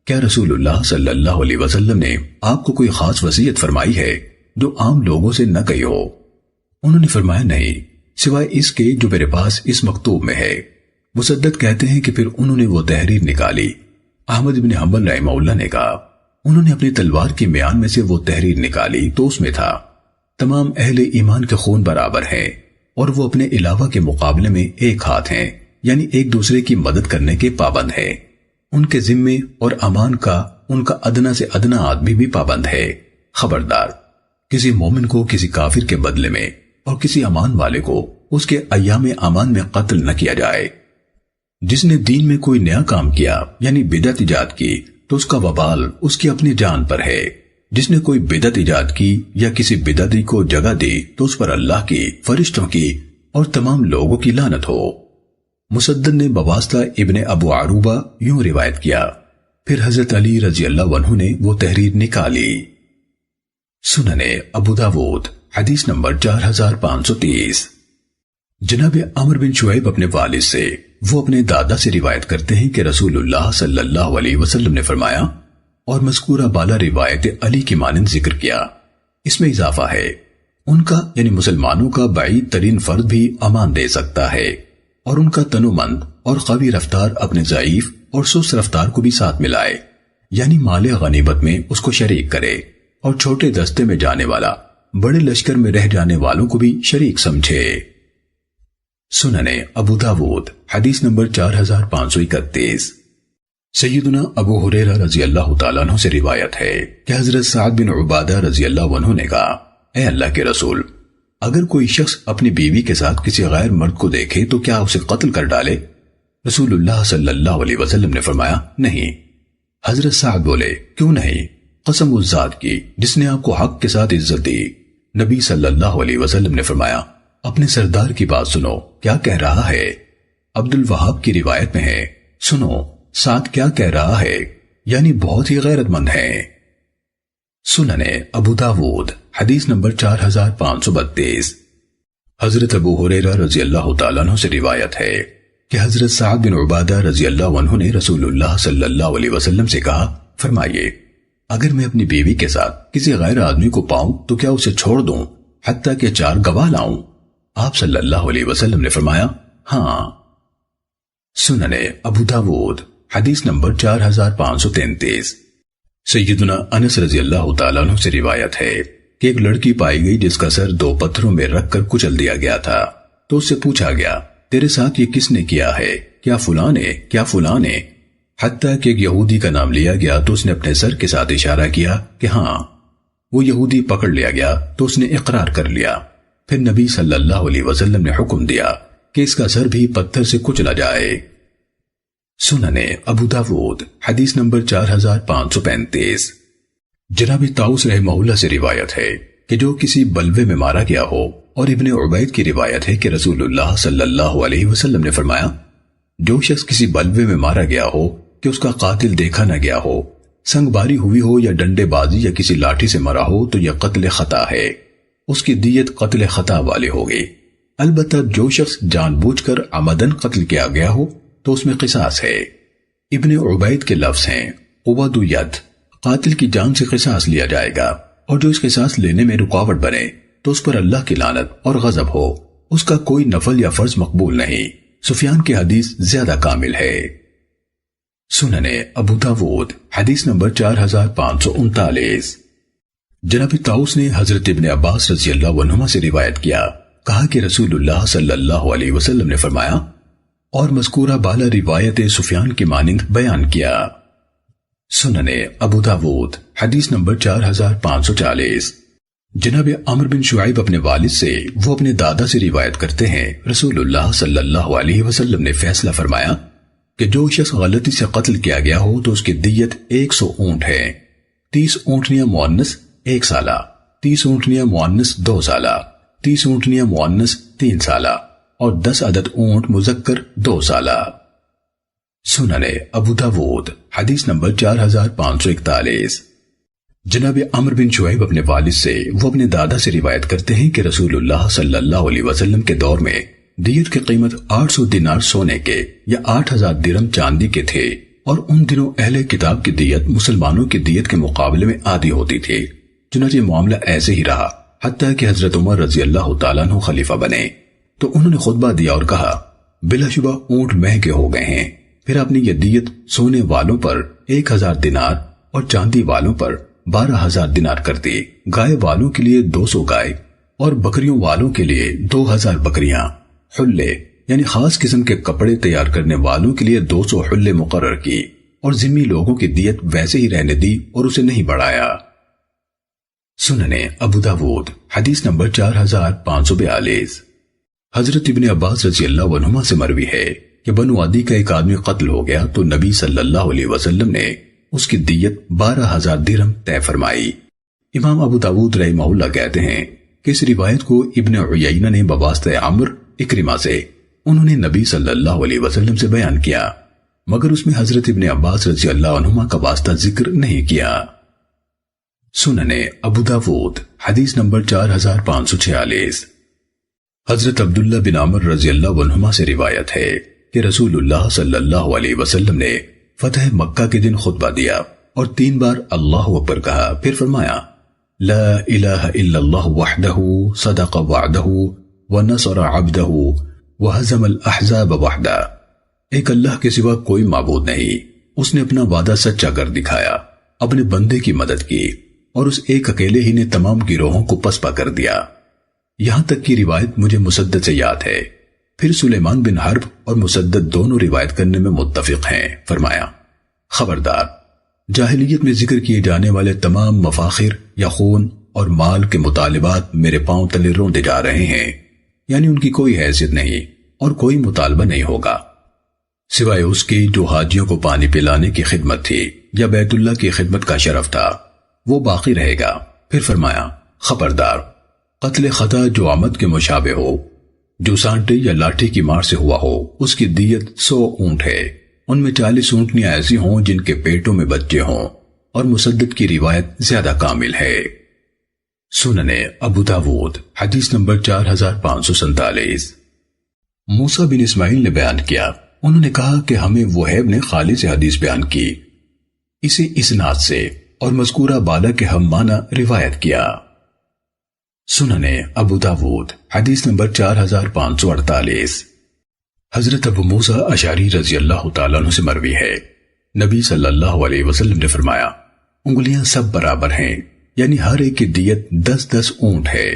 کیا رسول اللہ صلی اللہ علیہ وسلم نے آپ کو کوئی خاص وصیت فرمائی ہے جو عام لوگوں سے نہ کہی ہو؟ انہوں نے فرمایا نہیں، سوائے اس کے جو میرے پاس اس مکتوب میں ہے۔ مسدد کہتے ہیں کہ پھر انہوں نے وہ تحریر نکالی۔ احمد بن حنبل رحمہ اللہ نے کہا انہوں نے اپنی تلوار کی میان میں سے وہ تحریر نکالی تو اس میں تھا تمام اہل ایمان کے خون برابر ہیں اور وہ اپنے علاوہ کے مقابلے میں ایک ہاتھ ہیں، یعنی ایک دوسرے کی مدد کرنے کے پابند ہیں۔ ان کے ذمے اور امان کا ان کا ادنا سے ادنا آدمی بھی پابند ہے۔ خبردار کسی مومن کو کسی کافر کے بدلے میں اور کسی امان والے کو اس کے ایام امان میں قتل نہ کیا جائے۔ جس نے دین میں کوئی نیا کام کیا یعنی بدعت ایجاد کی تو اس کا وبال اس کی اپنی جان پر ہے۔ جس نے کوئی بدعت ایجاد کی یا کسی بدعتی کو جگہ دی تو اس پر اللہ کی، فرشتوں کی اور تمام لوگوں کی لعنت ہو۔ مسدد نے بواسطہ ابن ابو عروبہ یوں روایت کیا، پھر حضرت علی رضی اللہ عنہ نے وہ تحریر نکالی۔ سنن ابو داود حدیث نمبر 4530۔ جناب عمر بن شعیب اپنے والد سے وہ اپنے دادا سے روایت کرتے ہیں کہ رسول اللہ صلی اللہ علیہ وسلم نے فرمایا، اور مذکورہ بالا روایت علی کی مانند ذکر کیا، اس میں اضافہ ہے ان کا یعنی مسلمانوں کا بعید ترین فرد بھی امان دے سکتا ہے، اور ان کا تنومند اور قوی رفتار اپنے ضعیف اور سست رفتار کو بھی ساتھ ملائے، یعنی مال غنیمت میں اس کو شریک کرے، اور چھوٹے دستے میں جانے والا بڑے لشکر میں رہ جانے والوں کو بھی شریک سمجھے۔ سنن ابو داود حدیث نمبر 4531۔ سیدنا ابو ہریرہ رضی اللہ تعالیٰ عنہ سے روایت ہے کہ حضرت سعد بن عبادہ رضی اللہ عنہ نے کہا، اے اللہ کے رسول، اگر کوئی شخص اپنی بیوی کے ساتھ کسی غیر مرد کو دیکھے تو کیا اسے قتل کر ڈالے؟ رسول اللہ صلی اللہ علیہ وسلم نے فرمایا نہیں۔ حضرت سعد بولے کیوں نہیں؟ قسم اس ذات کی جس نے آپ کو حق کے ساتھ عزت دی۔ نبی صلی اللہ علیہ وسلم نے فرمایا، اپنے سردار کی بات سنو کیا کہہ رہا ہے۔ عبد الوہاب کی روایت میں ہے، سنو سعد کیا کہہ رہا ہے، یعنی بہت ہی غیرت مند ہیں۔ سنن ابو داود حدیث نمبر 4532۔ حضرت ابو ہریرہ رضی اللہ تعالیٰ عنہ سے روایت ہے کہ حضرت سعد بن عبادہ رضی اللہ عنہ نے رسول اللہ صلی اللہ علیہ وسلم سے کہا، فرمائیے اگر میں اپنی بیوی کے ساتھ کسی غیر آدمی کو پاؤں تو کیا اسے چھوڑ دوں حتیٰ کہ 4 گواہ لاؤں؟ آپ صلی اللہ علیہ وسلم نے فرمایا ہاں۔ سنن ابو داود حدیث نمبر 4533۔ سیدنا انس رضی اللہ تعالیٰ عنہ سے روایت ہے کہ ایک لڑکی پائی گئی جس کا سر 2 پتھروں میں رکھ کر کچل دیا گیا تھا، تو اس سے پوچھا گیا تیرے ساتھ یہ کس نے کیا ہے؟ کیا فلاں نے؟ کیا فلاں نے؟ حتیٰ کہ ایک یہودی کا نام لیا گیا تو اس نے اپنے سر کے ساتھ اشارہ کیا کہ ہاں۔ وہ یہودی پکڑ لیا گیا تو اس نے اقرار کر لیا۔ پھر نبی صلی اللہ علیہ وسلم نے حکم دیا کہ اس کا سر بھی پتھر سے کچلا جائے۔ سنن ابو داود حدیث نمبر 4535۔ جناب طاؤس رحمہ اللہ سے روایت ہے کہ جو کسی بلوے میں مارا گیا ہو، اور ابن عبید کی روایت ہے کہ رسول اللہ صلی اللہ علیہ وسلم نے فرمایا جو شخص کسی بلوے میں مارا گیا ہو کہ اس کا قاتل دیکھا نہ گیا ہو، سنگ باری ہوئی ہو یا ڈنڈے بازی یا کسی لاٹھی سے مرا ہو تو یہ قتل خطا ہے، اس کی دیت قتل خطا والی ہوگی۔ البتہ جو شخص جان بوجھ کر عمدن قتل کیا گیا ہو تو اس میں قصاص ہے۔ ابن عبید کے لفظ ہیں قوت ید، قاتل کی جان سے قصاص لیا جائے گا، اور جو اس قصاص لینے میں رکاوٹ بنے تو اس پر اللہ کی لعنت اور غضب ہو، اس کا کوئی نفل یا فرض مقبول نہیں۔ سفیان کی حدیث زیادہ کامل ہے۔ سنن ابو داود حدیث نمبر 4539۔ جناب طاؤس نے حضرت ابن عباس رضی اللہ عنہما سے روایت کیا، کہا کہ رسول اللہ صلی اللہ علیہ وسلم نے فرمایا اور مذکورہ بالا روایت سفیان کی مانند بیان کیا۔ سنن ابو داود حدیث نمبر 4540۔ جناب عمرو بن شعیب اپنے والد سے، وہ اپنے دادا سے روایت کرتے ہیں، رسول اللہ صلی اللہ علیہ وسلم نے فیصلہ فرمایا کہ جو شخص غلطی سے قتل کیا گیا ہو تو اس کی دیت 100 اونٹ ہے، 30 اونٹنیاں مؤنث 1 سالہ، 30 اونٹنیاں مؤنث 2 سالہ، 30 اونٹنیاں مؤنث 3 سالہ، اور 10 عدد اونٹ مذکر 2 سالہ۔ سنن ابو داود حدیث نمبر 4541۔ جناب عمرو بن شعیب اپنے والد سے، وہ اپنے دادا سے روایت کرتے ہیں کہ رسول اللہ صلی اللہ علیہ وسلم کے دور میں دیت کی قیمت 800 دینار سونے کے یا 8000 درہم چاندی کے تھے، اور ان دنوں اہل کتاب کی دیت مسلمانوں کی دیت کے مقابلے میں آدھی ہوتی تھی۔ چنانچہ معاملہ ایسے ہی رہا حتیٰ کہ حضرت عمر رضی اللہ تعالیٰ عنہ خلیفہ بنے، تو انہوں نے خطبہ دیا اور کہا بلا شبہ اونٹ مہنگے ہو گئے ہیں۔ پھر اپنی یہ دیت سونے والوں پر 1000 دینار اور چاندی والوں پر 12000 دینار کر دی، گائے والوں کے لیے 200 گائے اور بکریوں والوں کے لیے 2000 بکریاں، حلے یعنی خاص قسم کے کپڑے تیار کرنے والوں کے لیے 200 حلے مقرر کی، اور ذمی لوگوں کی دیت ویسے ہی رہنے دی اور اسے نہیں بڑھایا۔ سنن ابو داود حدیث نمبر 4542۔ حضرت ابن عباس رضی اللہ عنہما سے مروی ہے کہ بنو عدی کا ایک آدمی قتل ہو گیا تو نبی صلی اللہ علیہ وسلم نے اس کی دیت 12000 درہم طے فرمائی۔ امام ابو داود رحمہ اللہ کہتے ہیں کہ اس روایت کو ابن عیینہ نے بواسطہ عمرو اکرمہ سے، انہوں نے نبی صلی اللہ علیہ وسلم سے بیان کیا، مگر اس میں حضرت ابن عباس رضی اللہ عنہما کا واسطہ ذکر نہیں کیا۔ سنن ابو داود حدیث نمبر 4546۔ حضرت عبداللہ بن عمر رضی اللہ عنہما سے روایت ہے کہ رسول اللہ صلی اللہ علیہ وسلم نے فتح مکہ کے دن خطبہ دیا اور 3 بار اللہ اکبر کہا، پھر فرمایا لا الہ الا اللہ وحدہ صدق وعدہ ونصر عبدہ وہزم الاحزاب وحدہ۔ ایک اللہ کے سوا کوئی معبود نہیں، اس نے اپنا وعدہ سچا کر دکھایا، اپنے بندے کی مدد کی، اور اس ایک اکیلے ہی نے تمام گروہوں کو پسپا کر دیا۔ یہاں تک کی روایت مجھے مسدد سے یاد ہے۔ پھر سلیمان بن حرب اور مسدد دونوں روایت کرنے میں متفق ہیں۔ فرمایا خبردار، جاہلیت میں ذکر کیے جانے والے تمام مفاخر یا خون اور مال کے مطالبات میرے پاؤں تلے روندے جا رہے ہیں، یعنی ان کی کوئی حیثیت نہیں اور کوئی مطالبہ نہیں ہوگا سوائے اس کی جو حاجیوں کو پانی پلانے کی خدمت تھی یا بیت اللہ کی خدمت کا شرف تھا، وہ باقی رہے گا۔ پھر فرمایا خبردار، قتل خطا جو عمد کے مشابہ ہو، جو سانٹے یا لاٹھی کی مار سے ہوا ہو، اس کی دیت 100 اونٹ ہے، ان میں 40 اونٹنیاں ایسی ہوں جن کے پیٹوں میں بچے ہوں، اور مسدد کی روایت زیادہ کامل ہے۔ سننے ابو داود حدیث نمبر 4547۔ موسیٰ بن اسماعیل نے بیان کیا، انہوں نے کہا کہ ہمیں وہیب نے خالد سے حدیث بیان کی، اسے اسناد سے اور مذکورہ بالا کے ہم معنی روایت کیا۔ سننے ابو داود حدیث نمبر 4548۔ حضرت ابو موسیٰ اشعری رضی اللہ تعالیٰ عنہ سے مروی ہے، نبی صلی اللہ علیہ وسلم نے فرمایا، انگلیاں سب برابر ہیں، یعنی ہر ایک کی دیت 10 اونٹ ہے۔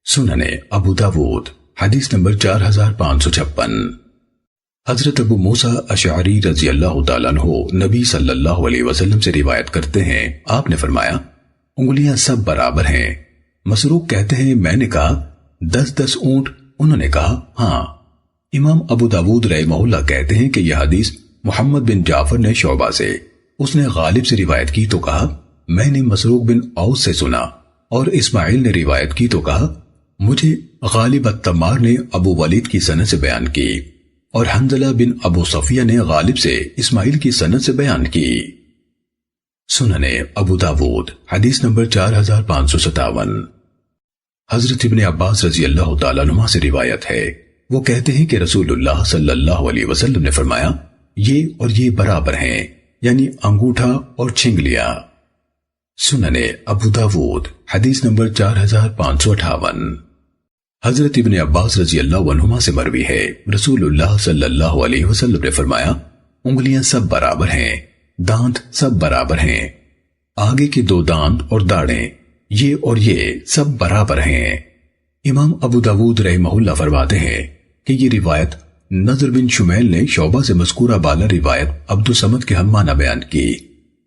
سننے ابو داود حدیث نمبر 4556۔ حضرت ابو موسیٰ اشعری رضی اللہ تعالیٰ عنہ نبی صلی اللہ علیہ وسلم سے روایت کرتے ہیں، آپ نے فرمایا، انگلیاں سب برابر ہیں۔ مسروق کہتے ہیں، میں نے کہا 10 اونٹ؟ انہوں نے کہا ہاں۔ امام ابو داود رحمہ اللہ کہتے ہیں کہ یہ حدیث محمد بن جعفر نے شعبہ سے، اس نے غالب سے روایت کی تو کہا میں نے مسروق بن اوس سے سنا، اور اسماعیل نے روایت کی تو کہا مجھے غالب التمار نے ابو ولید کی سند سے بیان کی، اور حنظلہ بن ابو صفیہ نے غالب سے اسماعیل کی سند سے بیان کی۔ سننے ابو داود حدیث نمبر 4557۔ حضرت ابن عباس رضی اللہ تعالیٰ عنہ سے روایت ہے، وہ کہتے ہیں کہ رسول اللہ صلی اللہ علیہ وسلم نے فرمایا، یہ اور یہ برابر ہیں، یعنی انگوٹھا اور چھنگلیاں۔ سننے ابو داود حدیث نمبر 4558۔ حضرت ابن عباس رضی اللہ عنہما سے مروی ہے، رسول اللہ صلی اللہ علیہ وسلم نے فرمایا، انگلیاں سب برابر ہیں، دانت سب برابر ہیں، آگے کے 2 دانت اور داڑیں یہ اور یہ سب برابر ہیں۔ امام ابو داود رحمہ اللہ فرماتے ہیں کہ یہ روایت نضر بن شمیل نے شعبہ سے مذکورہ بالا روایت عبد الصمد کے ہم معنی بیان کی۔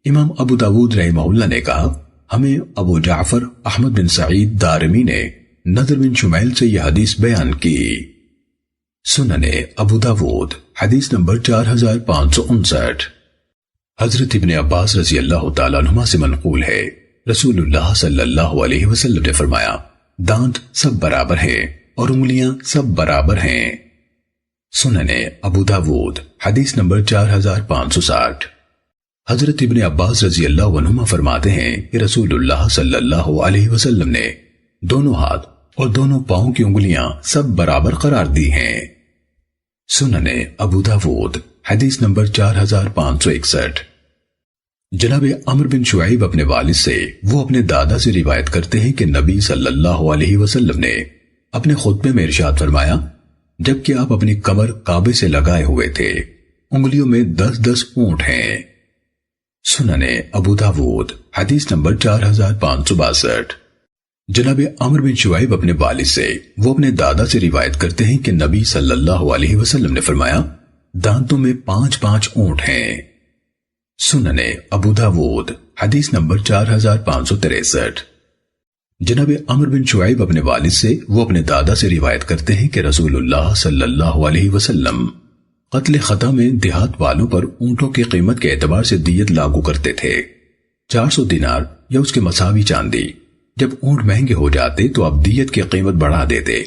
امام ابو داود رحمہ اللہ نے کہا، ہمیں ابو جعفر احمد بن سعید دارمی نے نضر بن شمیل سے یہ حدیث بیان کی۔ سننے ابو داود حدیث نمبر 4559۔ حضرت ابن عباس رضی اللہ تعالیٰ عنہما سے منقول ہے، رسول اللہ صلی اللہ علیہ وسلم نے فرمایا، دانت سب برابر ہیں اور انگلیاں سب برابر ہیں۔ سننے ابو داود حدیث نمبر 4560۔ حضرت ابن عباس رضی اللہ عنہما فرماتے ہیں کہ رسول اللہ صلی اللہ علیہ وسلم نے دونوں ہاتھ اور دونوں پاؤں کی انگلیاں سب برابر قرار دی ہیں۔ سننے ابو داود حدیث نمبر 4561۔ جناب عمرو بن شعیب اپنے والد سے، وہ اپنے دادا سے روایت کرتے ہیں کہ نبی صلی اللہ علیہ وسلم نے اپنے خطبے میں ارشاد فرمایا، جبکہ آپ اپنی کمر کعبے سے لگائے ہوئے تھے، انگلیوں میں 10 اونٹ ہیں۔ سننے ابو داود حدیث نمبر 4562۔ جناب عمرو بن شعیب اپنے والد سے، وہ اپنے دادا سے روایت کرتے ہیں کہ نبی صلی اللہ علیہ وسلم نے فرمایا، دانتوں میں 5 اونٹ ہیں۔ سننے ابو داود حدیث نمبر 4563۔ جناب عمرو بن شعیب اپنے والد سے، وہ اپنے دادا سے روایت کرتے ہیں کہ رسول اللہ صلی اللہ علیہ وسلم قتل خطا میں دیہات والوں پر اونٹوں کی قیمت کے اعتبار سے دیت لاگو کرتے تھے، 400 دینار یا اس کے مساوی چاندی۔ جب اونٹ مہنگے ہو جاتے تو آپ دیت کی قیمت بڑھا دیتے،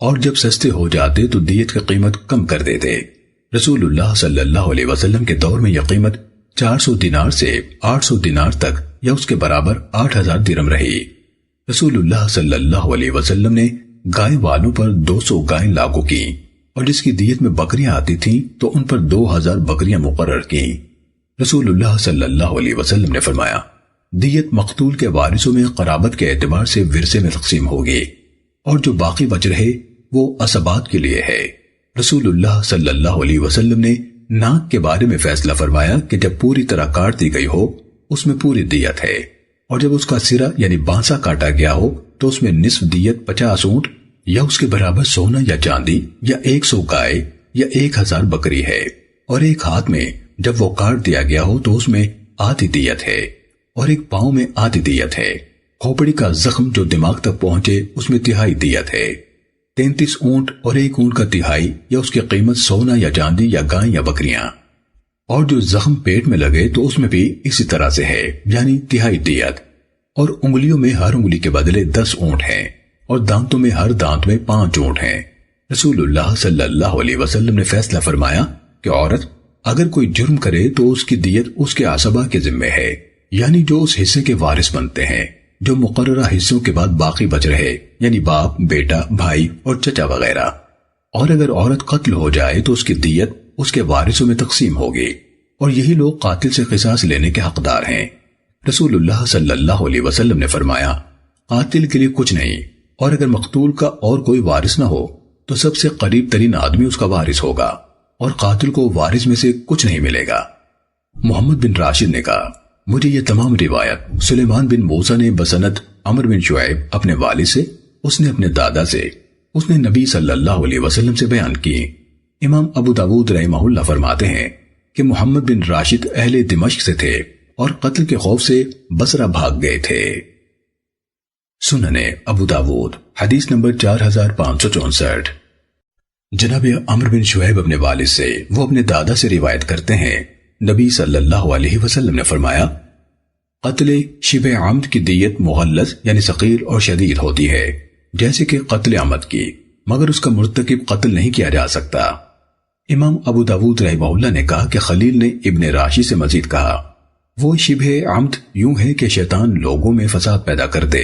اور جب سستے ہو جاتے تو دیت کی قیمت کم کر دیتے۔ رسول اللہ صلی اللہ علیہ وسلم کے دور میں یہ قیمت 400 دینار سے 800 دینار تک یا اس کے برابر 8000 درہم رہی۔ رسول اللہ صلی اللہ علیہ وسلم نے گائے والوں پر 200 گائیں لاگو کی، اور جس کی دیت میں بکریاں آتی تھیں تو ان پر 2000 بکریاں مقرر کی۔ رسول اللہ صلی اللہ علیہ وسلم نے فرمایا، دیت مقتول کے وارثوں میں قرابت کے اعتبار سے ورثے میں تقسیم ہوگی، اور جو باقی بچ رہے وہ عصبات کے لیے ہے۔ رسول اللہ صلی اللہ علیہ وسلم نے ناک کے بارے میں فیصلہ فرمایا کہ جب پوری طرح کاٹ دی گئی ہو اس میں پوری دیت ہے، اور جب اس کا سرا یعنی بانسا کاٹا گیا ہو تو اس میں نصف دیت 50 اونٹ یا اس کے برابر سونا یا چاندی یا 100 گائے یا 1000 بکری ہے، اور ایک ہاتھ میں جب وہ کاٹ دیا گیا ہو تو اس میں آدھی دیت ہے، اور ایک پاؤں میں آدھی دیت ہے۔ کھوپڑی کا زخم جو دماغ تک پہنچے اس میں تہائی دیت ہے۔ 33 اونٹ اور 1 اونٹ کا تہائی یا اس کی قیمت سونا یا چاندی یا گائیں یا بکریاں، اور جو زخم پیٹ میں لگے تو اس میں بھی اسی طرح سے ہے، یعنی تہائی دیت۔ اور انگلیوں میں ہر انگلی کے بدلے 10 اونٹ ہیں، اور دانتوں میں ہر دانت میں 5 اونٹ ہیں۔ رسول اللہ صلی اللہ علیہ وسلم نے فیصلہ فرمایا کہ عورت اگر کوئی جرم کرے تو اس کی دیت اس کے عصبہ کے ذمے ہے، یعنی جو اس حصے کے وارث بنتے ہیں، جو مقررہ حصوں کے بعد باقی بچ رہے، یعنی باپ، بیٹا، بھائی اور چچا وغیرہ۔ اور اگر عورت قتل ہو جائے تو اس کی دیت اس کے وارثوں میں تقسیم ہوگی، اور یہی لوگ قاتل سے قصاص لینے کے حقدار ہیں۔ رسول اللہ صلی اللہ علیہ وسلم نے فرمایا، قاتل کے لیے کچھ نہیں، اور اگر مقتول کا اور کوئی وارث نہ ہو تو سب سے قریب ترین آدمی اس کا وارث ہوگا، اور قاتل کو وارث میں سے کچھ نہیں ملے گا۔ محمد بن راشد نے کہا، مجھے یہ تمام روایت سلیمان بن موسیٰ نے بسند عمر بن شعیب اپنے والد سے، اس نے اپنے دادا سے، اس نے نبی صلی اللہ علیہ وسلم سے بیان کی۔ امام ابو داود رحمہ اللہ فرماتے ہیں کہ محمد بن راشد اہل دمشق سے تھے اور قتل کے خوف سے بصرہ بھاگ گئے تھے۔ سننے ابو داود حدیث نمبر 4564۔ جناب عمر بن شعیب اپنے والد سے، وہ اپنے دادا سے روایت کرتے ہیں، نبی صلی اللہ علیہ وسلم نے فرمایا، قتل شبہ عمد کی دیت مغلظ یعنی ثقیل اور شدید ہوتی ہے، جیسے کہ قتل عمد کی، مگر اس کا مرتکب قتل نہیں کیا جا سکتا۔ امام ابو داود رحمہ اللہ نے کہا کہ خلیل نے ابن راشد سے مزید کہا، وہ شبہ عمد یوں ہے کہ شیطان لوگوں میں فساد پیدا کر دے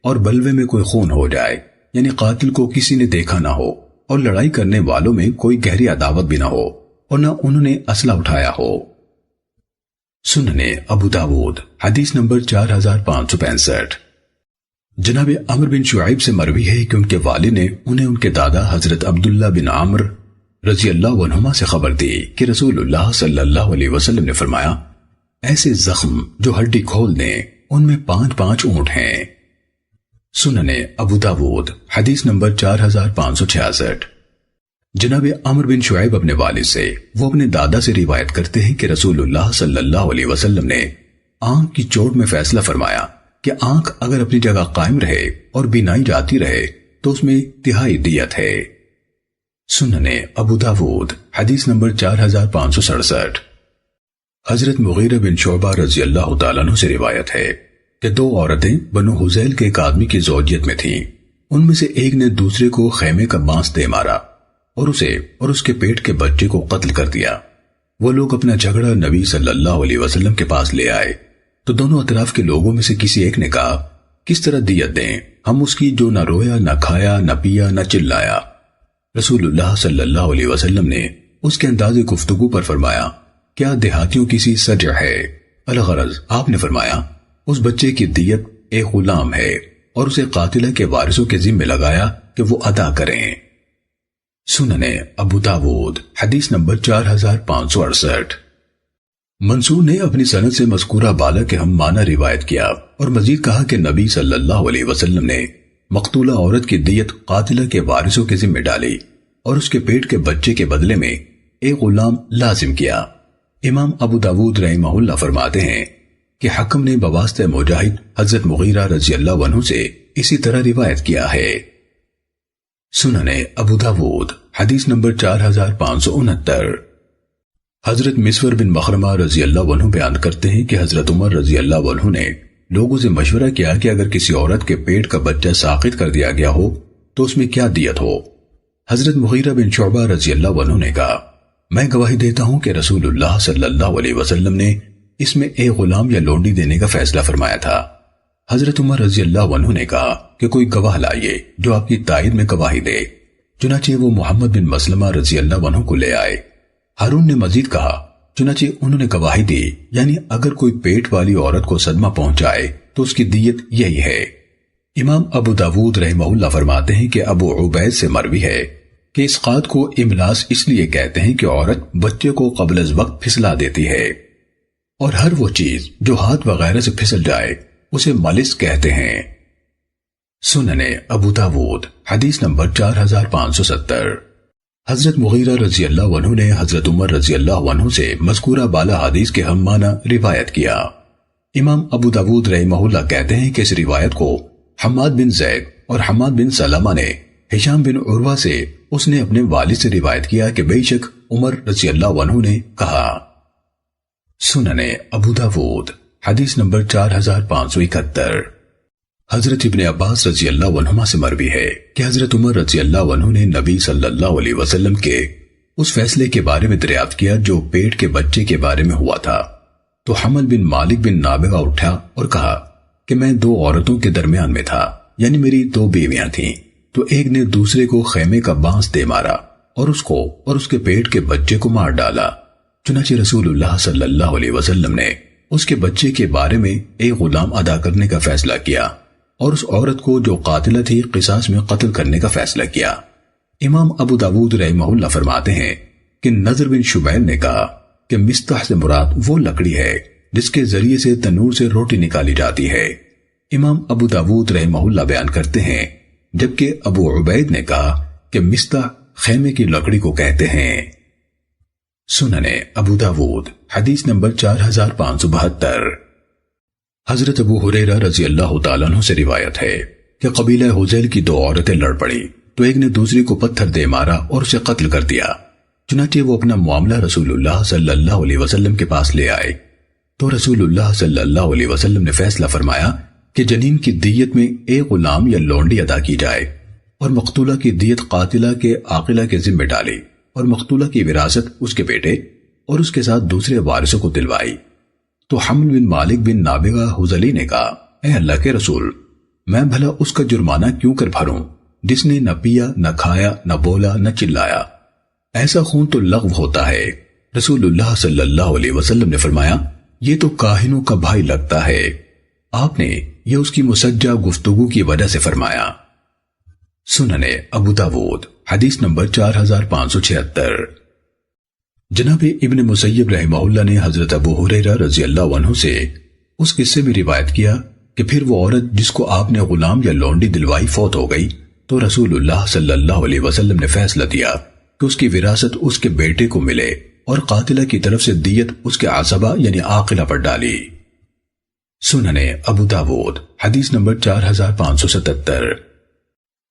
اور بلوے میں کوئی خون ہو جائے، یعنی قاتل کو کسی نے دیکھا نہ ہو اور لڑائی کرنے والوں میں کوئی گہری عداوت بھی نہ ہو اور نہ انہوں نے اسلحہ اٹھایا ہو۔ سننے ابو داود حدیث نمبر 4565۔ جناب عمر بن شعیب سے مروی ہے کہ ان کے والد نے انہیں ان کے دادا حضرت عبداللہ بن عامر رضی اللہ عنہما سے خبر دی کہ رسول اللہ صلی اللہ علیہ وسلم نے فرمایا، ایسے زخم جو ہڈی کھول دیں ان میں 5 اونٹ ہیں۔ سننے ابو داود حدیث نمبر 4566۔ جناب عمر بن شعیب اپنے والد سے، وہ اپنے دادا سے روایت کرتے ہیں کہ رسول اللہ صلی اللہ علیہ وسلم نے آنکھ کی چوٹ میں فیصلہ فرمایا کہ آنکھ اگر اپنی جگہ قائم رہے اور بینائی جاتی رہے تو اس میں تہائی دیت ہے۔ سننے ابو داود حدیث نمبر 4567۔ حضرت مغیرہ بن شعبہ رضی اللہ تعالیٰ عنہ سے روایت ہے کہ 2 عورتیں بنو حذیل کے ایک آدمی کی زوجیت میں تھیں، ان میں سے ایک نے دوسرے کو خیمے کا بانس دے مارا اور اسے اور اس کے پیٹ کے بچے کو قتل کر دیا۔ وہ لوگ اپنا جھگڑا نبی صلی اللہ علیہ وسلم کے پاس لے آئے تو دونوں اطراف کے لوگوں میں سے کسی ایک نے کہا، کس طرح دیت دیں ہم اس کی جو نہ رویا نہ کھایا نہ پیا نہ چلایا۔ رسول اللہ صلی اللہ علیہ وسلم نے اس کے انداز گفتگو پر فرمایا، کیا دیہاتیوں کی سی سجع ہے؟ الغرض آپ نے فرمایا، اس بچے کی دیت ایک غلام ہے اور اسے قاتلہ کے وارثوں کے ذمہ لگایا کہ وہ ادا کریں۔ سننے ابو داود حدیث نمبر 4568۔ منصور نے اپنی سند سے مذکورہ بالا کے ہم معنی روایت کیا اور مزید کہا کہ نبی صلی اللہ علیہ وسلم نے مقتولہ عورت کی دیت قاتلہ کے وارثوں کے ذمہ ڈالی اور اس کے پیٹ کے بچے کے بدلے میں ایک غلام لازم کیا۔ امام ابو داود رحمہ اللہ فرماتے ہیں کہ حکم نے بواسطہ مجاہد حضرت مغیرہ رضی اللہ عنہ سے اسی طرح روایت کیا ہے۔ سننے ابو داود حدیث نمبر 4569۔ حضرت مسور بن مخرمہ رضی اللہ عنہ بیان کرتے ہیں کہ حضرت عمر رضی اللہ عنہ نے لوگوں سے مشورہ کیا کہ اگر کسی عورت کے پیٹ کا بچہ ساقط کر دیا گیا ہو تو اس میں کیا دیت ہو۔ حضرت مغیرہ بن شعبہ رضی اللہ عنہ نے کہا، میں گواہی دیتا ہوں کہ رسول اللہ صلی اللہ علیہ وسلم نے اس میں ایک غلام یا لونڈی دینے کا فیصلہ فرمایا تھا۔ حضرت عمر رضی اللہ عنہ نے کہا کہ کوئی گواہ لائیے جو آپ کی تائید میں گواہی دے، چنانچہ وہ محمد بن مسلمہ رضی اللہ عنہ کو لے آئے۔ ہارون نے مزید کہا، چنانچہ انہوں نے گواہی دی، یعنی اگر کوئی پیٹ والی عورت کو صدمہ پہنچائے تو اس کی دیت یہی ہے۔ امام ابو داود رحمہ اللہ فرماتے ہیں کہ ابو عبید سے مروی ہے کہ اسقاط کو املاس اس لیے کہتے ہیں کہ عورت بچے کو قبل از وقت پھسلا دیتی ہے، اور ہر وہ چیز جو ہاتھ وغیرہ سے پھسل جائے اسے ملس کہتے ہیں۔ سننے ابو داود حدیث نمبر 4570۔ حضرت مغیرہ رضی اللہ عنہ نے حضرت عمر رضی اللہ عنہ سے مذکورہ بالا حدیث کے ہم معنی روایت کیا۔ امام ابو داود رحمہ اللہ کہتے ہیں کہ اس روایت کو حماد بن زید اور حماد بن سلمہ نے ہشام بن عروہ سے اس نے اپنے والد سے روایت کیا کہ بے شک عمر رضی اللہ عنہ نے کہا۔ سننے ابو داود حدیث نمبر 4571۔ حضرت ابن عباس رضی اللہ عنہما سے مروی ہے کہ حضرت عمر رضی اللہ عنہ نے نبی صلی اللہ علیہ وسلم کے اس فیصلے کے بارے میں دریافت کیا جو پیٹ کے بچے کے بارے میں ہوا تھا، تو حمل بن مالک بن نابغہ اٹھا اور کہا، کہ میں دو عورتوں کے درمیان میں تھا، یعنی میری دو بیویاں تھیں، تو ایک نے دوسرے کو خیمے کا بانس دے مارا اور اس کو اور اس کے پیٹ کے بچے کو مار ڈالا۔ چنانچہ رسول اللہ صلی اللہ علیہ وسلم نے اس کے بچے کے بارے میں ایک غلام ادا کرنے کا فیصلہ کیا اور اس عورت کو جو قاتلہ تھی قصاص میں قتل کرنے کا فیصلہ کیا۔ امام ابو داود رحمہ اللہ فرماتے ہیں کہ نضر بن شبیل نے کہا کہ مستح سے مراد وہ لکڑی ہے جس کے ذریعے سے تنور سے روٹی نکالی جاتی ہے۔ امام ابو داود رحمہ اللہ بیان کرتے ہیں جبکہ ابو عبید نے کہا کہ مستح خیمے کی لکڑی کو کہتے ہیں۔ سننے ابو داود حدیث نمبر 4572۔ حضرت ابو ہریرہ رضی اللہ تعالیٰ عنہ سے روایت ہے کہ قبیلہ حذیل کی دو عورتیں لڑ پڑی تو ایک نے دوسری کو پتھر دے مارا اور اسے قتل کر دیا۔ چنانچہ وہ اپنا معاملہ رسول اللہ صلی اللہ علیہ وسلم کے پاس لے آئے تو رسول اللہ صلی اللہ علیہ وسلم نے فیصلہ فرمایا کہ جنین کی دیت میں ایک غلام یا لونڈی ادا کی جائے اور مقتولہ کی دیت قاتلہ کے عاقلہ کے ذمہ ڈالی اور مقتولہ کی وراثت اس کے بیٹے اور اس کے ساتھ دوسرے وارثوں کو دلوائی۔ تو حمل بن مالک بن نابغہ حذلی نے کہا، اے اللہ کے رسول، میں بھلا اس کا جرمانہ کیوں کر بھروں جس نے نہ پیا نہ کھایا نہ بولا نہ چلایا؟ ایسا خون تو لغو ہوتا ہے۔ رسول اللہ صلی اللہ علیہ وسلم نے فرمایا، یہ تو کاہنوں کا بھائی لگتا ہے۔ آپ نے یہ اس کی مسجع گفتگو کی وجہ سے فرمایا۔ سننے ابو داود حدیث نمبر 4576۔ جناب ابن مسیب رحمہ اللہ نے حضرت ابو ہریرہ رضی اللہ عنہ سے اس قصے میں روایت کیا کہ پھر وہ عورت جس کو آپ نے غلام یا لونڈی دلوائی فوت ہو گئی تو رسول اللہ صلی اللہ علیہ وسلم نے فیصلہ دیا کہ اس کی وراثت اس کے بیٹے کو ملے اور قاتلہ کی طرف سے دیت اس کے عصبہ یعنی عاقلہ پر ڈالی۔ سننے ابو داود حدیث نمبر 4577۔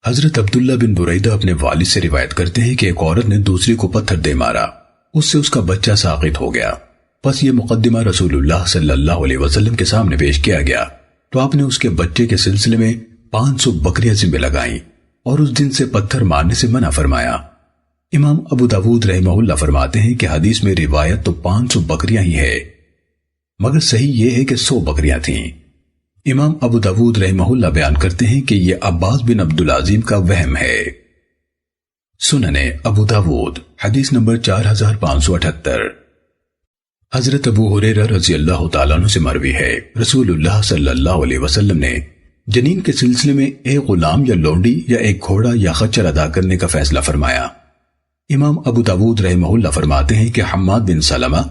حضرت عبداللہ بن بریدہ اپنے والد سے روایت کرتے ہیں کہ ایک عورت نے دوسری کو پتھر دے مارا، اس سے اس کا بچہ ساقط ہو گیا۔ پس یہ مقدمہ رسول اللہ صلی اللہ علیہ وسلم کے سامنے پیش کیا گیا تو آپ نے اس کے بچے کے سلسلے میں 500 بکریاں ذمہ لگائیں اور اس دن سے پتھر مارنے سے منع فرمایا۔ امام ابو داود رحمہ اللہ فرماتے ہیں کہ حدیث میں روایت تو 500 بکریاں ہی ہے، مگر صحیح یہ ہے کہ 100 بکریاں تھیں۔ امام ابو داود رحمہ اللہ بیان کرتے ہیں کہ یہ عباس بن عبدالعظیم کا وہم ہے۔ سننے ابو داود حدیث نمبر 4578۔ حضرت ابو ہریرہ رضی اللہ تعالیٰ عنہ سے مروی ہے رسول اللہ صلی اللہ علیہ وسلم نے جنین کے سلسلے میں ایک غلام یا لونڈی یا ایک گھوڑا یا خچر ادا کرنے کا فیصلہ فرمایا۔ امام ابو داود رحمہ اللہ فرماتے ہیں کہ حماد بن سلمہ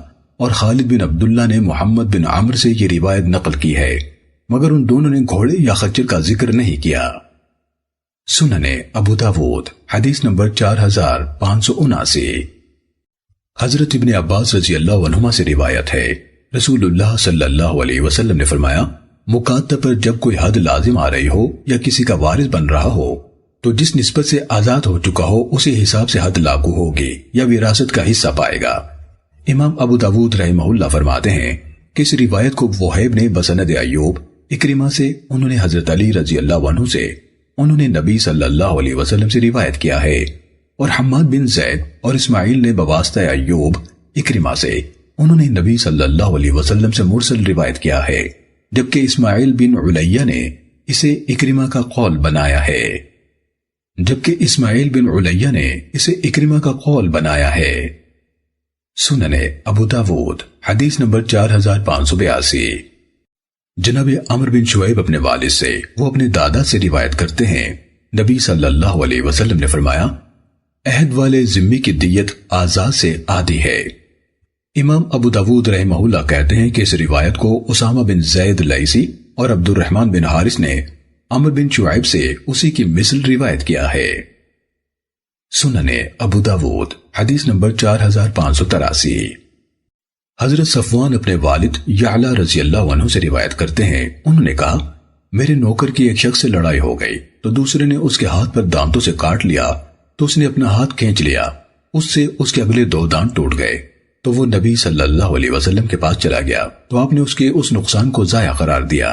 اور خالد بن عبداللہ نے محمد بن عامر سے یہ روایت نقل کی ہے، مگر ان دونوں نے گھوڑے یا خچر کا ذکر نہیں کیا۔ سننے ابو داود حدیث نمبر 4579۔ حضرت ابن عباس رضی اللہ عنہما سے روایت ہے رسول اللہ صلی اللہ علیہ وسلم نے فرمایا، مکاتب پر جب کوئی حد لازم آ رہی ہو یا کسی کا وارث بن رہا ہو تو جس نسبت سے آزاد ہو چکا ہو اسی حساب سے حد لاگو ہوگی یا وراثت کا حصہ پائے گا۔ امام ابو داود رحمہ اللہ فرماتے ہیں کہ اس روایت کو وہیب نے بسند ایوب اکرمہ سے، انہوں نے حضرت علی رضی اللہ عنہ سے، انہوں نے نبی صلی اللہ علیہ وسلم سے روایت کیا ہے، اور حماد بن زید اور اسماعیل نے بواسطہ ایوب اکرمہ سے، انہوں نے نبی صلی اللہ علیہ وسلم سے مرسل روایت کیا ہے، جبکہ اسماعیل بن علیہ نے اسے اکرمہ کا قول بنایا ہے۔ سننے ابو داود حدیث نمبر 4582۔ جناب عمر بن شعیب اپنے والد سے، وہ اپنے دادا سے روایت کرتے ہیں، نبی صلی اللہ علیہ وسلم نے فرمایا، عہد والے ذمہ کی دیت آزاد سے آدھی ہے۔ امام ابو داود رحمہ اللہ کہتے ہیں کہ اس روایت کو اسامہ بن زید لیثی اور عبد الرحمن بن حارث نے عمر بن شعیب سے اسی کی مثل روایت کیا ہے۔ سننے ابو داود حدیث نمبر 4583۔ حضرت صفوان اپنے والد یعلا رضی اللہ عنہ سے روایت کرتے ہیں، انہوں نے کہا، میرے نوکر کی ایک شخص سے لڑائی ہو گئی تو دوسرے نے اس کے ہاتھ پر دانتوں سے کاٹ لیا تو اس نے اپنا ہاتھ کھینچ لیا، اس سے اس کے اگلے 2 دانت ٹوٹ گئے تو وہ نبی صلی اللہ علیہ وسلم کے پاس چلا گیا تو آپ نے اس کے اس نقصان کو ضائع قرار دیا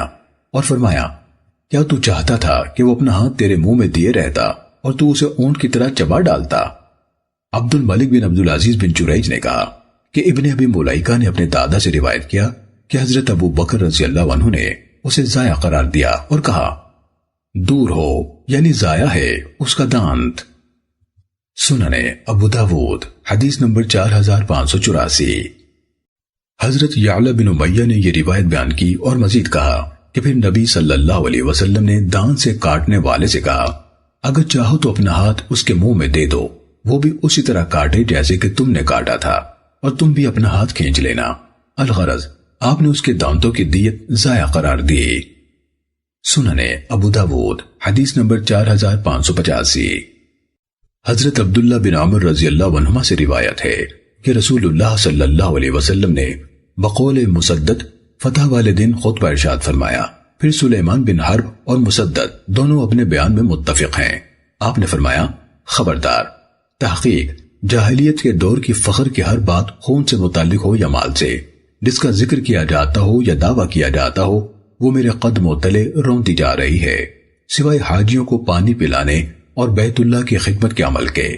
اور فرمایا، کیا تو چاہتا تھا کہ وہ اپنا ہاتھ تیرے منہ میں دیے رہتا اور تو اسے اونٹ کی طرح چبا ڈالتا؟ عبد الملک بن عبدالعزیز بن جریج نے کہا کہ ابن ابی ملیکہ نے اپنے دادا سے روایت کیا کہ حضرت ابو بکر رضی اللہ عنہ نے اسے ضائع قرار دیا اور کہا دور ہو، یعنی ضائع ہے اس کا دانت۔ سنن ابو داود حدیث نمبر 4584۔ حضرت یعلا بن امیہ نے یہ روایت بیان کی اور مزید کہا کہ پھر نبی صلی اللہ علیہ وسلم نے دانت سے کاٹنے والے سے کہا اگر چاہو تو اپنا ہاتھ اس کے منہ میں دے دو، وہ بھی اسی طرح کاٹے جیسے کہ تم نے کاٹا تھا، اور تم بھی اپنا ہاتھ کھینچ لینا۔ الغرض آپ نے اس کے دانتوں کی دیت ضائع قرار دی۔ سنن ابو داود حدیث نمبر 4585۔ حضرت عبداللہ بن عمر رضی اللہ عنہما سے روایت ہے کہ رسول اللہ صلی اللہ علیہ وسلم نے بقول مسدد فتح والے دن خطبہ ارشاد فرمایا، پھر سلیمان بن حرب اور مسدد دونوں اپنے بیان میں متفق ہیں۔ آپ نے فرمایا خبردار، تحقیق جاہلیت کے دور کی فخر کی ہر بات خون سے متعلق ہو یا مال سے، جس کا ذکر کیا جاتا ہو یا دعویٰ کیا جاتا ہو، وہ میرے قدموں تلے رونتی جا رہی ہے، سوائے حاجیوں کو پانی پلانے اور بیت اللہ کی خدمت کے عمل کے،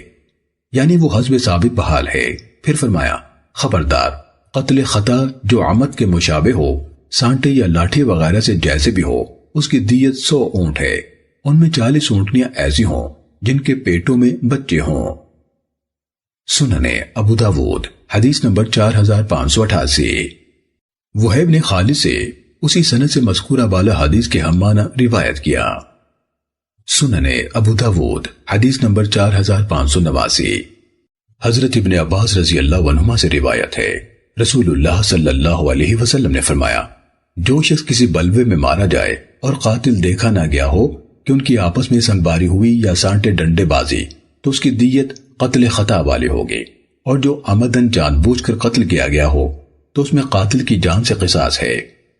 یعنی وہ حسب ثابت بحال ہے۔ پھر فرمایا خبردار، قتل خطا جو عمد کے مشابہ ہو، سانٹے یا لاٹھی وغیرہ سے جیسے بھی ہو، اس کی دیت 100 اونٹ ہے، ان میں 40 اونٹنیاں ایسی ہوں جن کے پیٹوں میں بچے ہوں۔ سنن ابو داود حدیث نمبر 4588۔ وہیب نے خالد سے اسی سند سے مذکورہ بالا حدیث کے ہم معنی روایت کیا۔ سنن ابو داود حدیث نمبر 4589۔ حضرت ابن عباس رضی اللہ عنہما سے روایت ہے، رسول اللہ صلی اللہ علیہ وسلم نے فرمایا، جو شخص کسی بلوے میں مارا جائے اور قاتل دیکھا نہ گیا ہو کہ ان کی آپس میں سنگباری ہوئی یا سانٹے ڈنڈے بازی، تو اس کی دیت قتل خطا والی ہوگی، اور جو عمدن جان بوجھ کر قتل کیا گیا ہو تو اس میں قاتل کی جان سے قصاص ہے،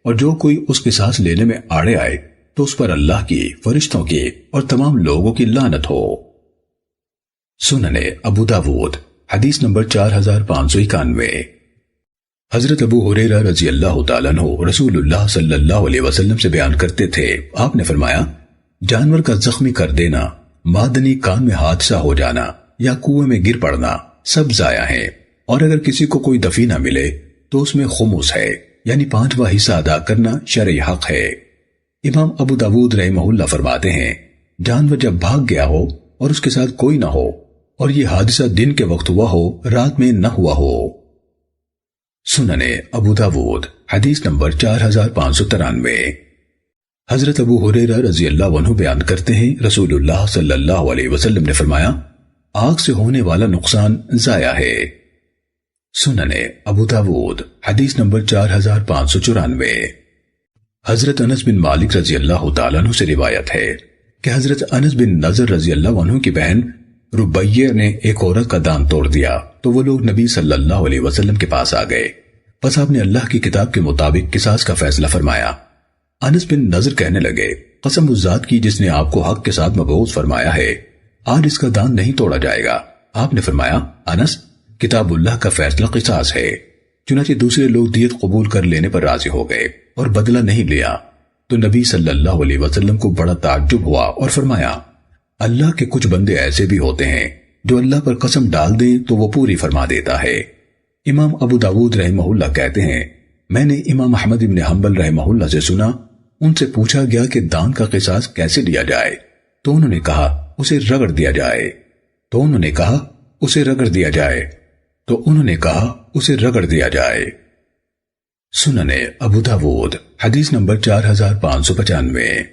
اور جو کوئی اس قصاص لینے میں آڑے آئے تو اس پر اللہ کی، فرشتوں کی اور تمام لوگوں کی لعنت ہو۔ سنن ابو داود حدیث نمبر 4591۔ حضرت ابو ہریرہ رضی اللہ تعالیٰ عنہ رسول اللہ صلی اللہ علیہ وسلم سے بیان کرتے تھے، آپ نے فرمایا جانور کا زخمی کر دینا، معدنی کان میں حادثہ ہو جانا یا کنویں میں گر پڑنا سب ضائع ہیں، اور اگر کسی کو کوئی دفینہ ملے تو اس میں خمس ہے، یعنی 5واں حصہ ادا کرنا شرعی حق ہے۔ امام ابو داود رحمہ اللہ فرماتے ہیں جانور جب بھاگ گیا ہو اور اس کے ساتھ کوئی نہ ہو، اور یہ حادثہ دن کے وقت ہوا ہو، رات میں نہ ہوا ہو۔ سنن ابو داود حدیث نمبر 4593۔ حضرت ابو ہریرہ رضی اللہ عنہ بیان کرتے ہیں، رسول اللہ صلی اللہ علیہ وسلم نے فرمایا آگ سے ہونے والا نقصان ضائع ہے۔ سنن ابو داود حدیث نمبر 4594۔ حضرت انس بن مالک رضی اللہ تعالیٰ عنہ سے روایت ہے کہ حضرت انس بن نضر رضی اللہ عنہ کی بہن ربیہ نے ایک عورت کا دان توڑ دیا تو وہ لوگ نبی صلی اللہ علیہ وسلم کے پاس آ گئے، پس آپ نے اللہ کی کتاب کے مطابق قصاص کا فیصلہ فرمایا۔ انس بن نضر کہنے لگے قسم اس ذات کی جس نے آپ کو حق کے ساتھ مبعوث فرمایا ہے، آج اس کا دان نہیں توڑا جائے گا۔ آپ نے فرمایا انس، کتاب اللہ کا فیصلہ قصاص ہے۔ چنانچہ دوسرے لوگ دیت قبول کر لینے پر راضی ہو گئے اور بدلہ نہیں لیا، تو نبی صلی اللہ علیہ وسلم کو بڑا تعجب ہوا اور فرمایا اللہ کے کچھ بندے ایسے بھی ہوتے ہیں جو اللہ پر قسم ڈال دیں تو وہ پوری فرما دیتا ہے۔ امام ابو داود رحمہ اللہ کہتے ہیں میں نے امام احمد بن حنبل رحمہ اللہ سے سنا، ان سے پوچھا گیا کہ دان کا قصاص کیسے لیا جائے، تو انہوں نے کہا اسے رگڑ دیا جائے، تو انہوں نے کہا اسے رگڑ دیا جائے، تو انہوں نے کہا اسے رگڑ دیا جائے۔ سنن ابو داود حدیث نمبر 4595۔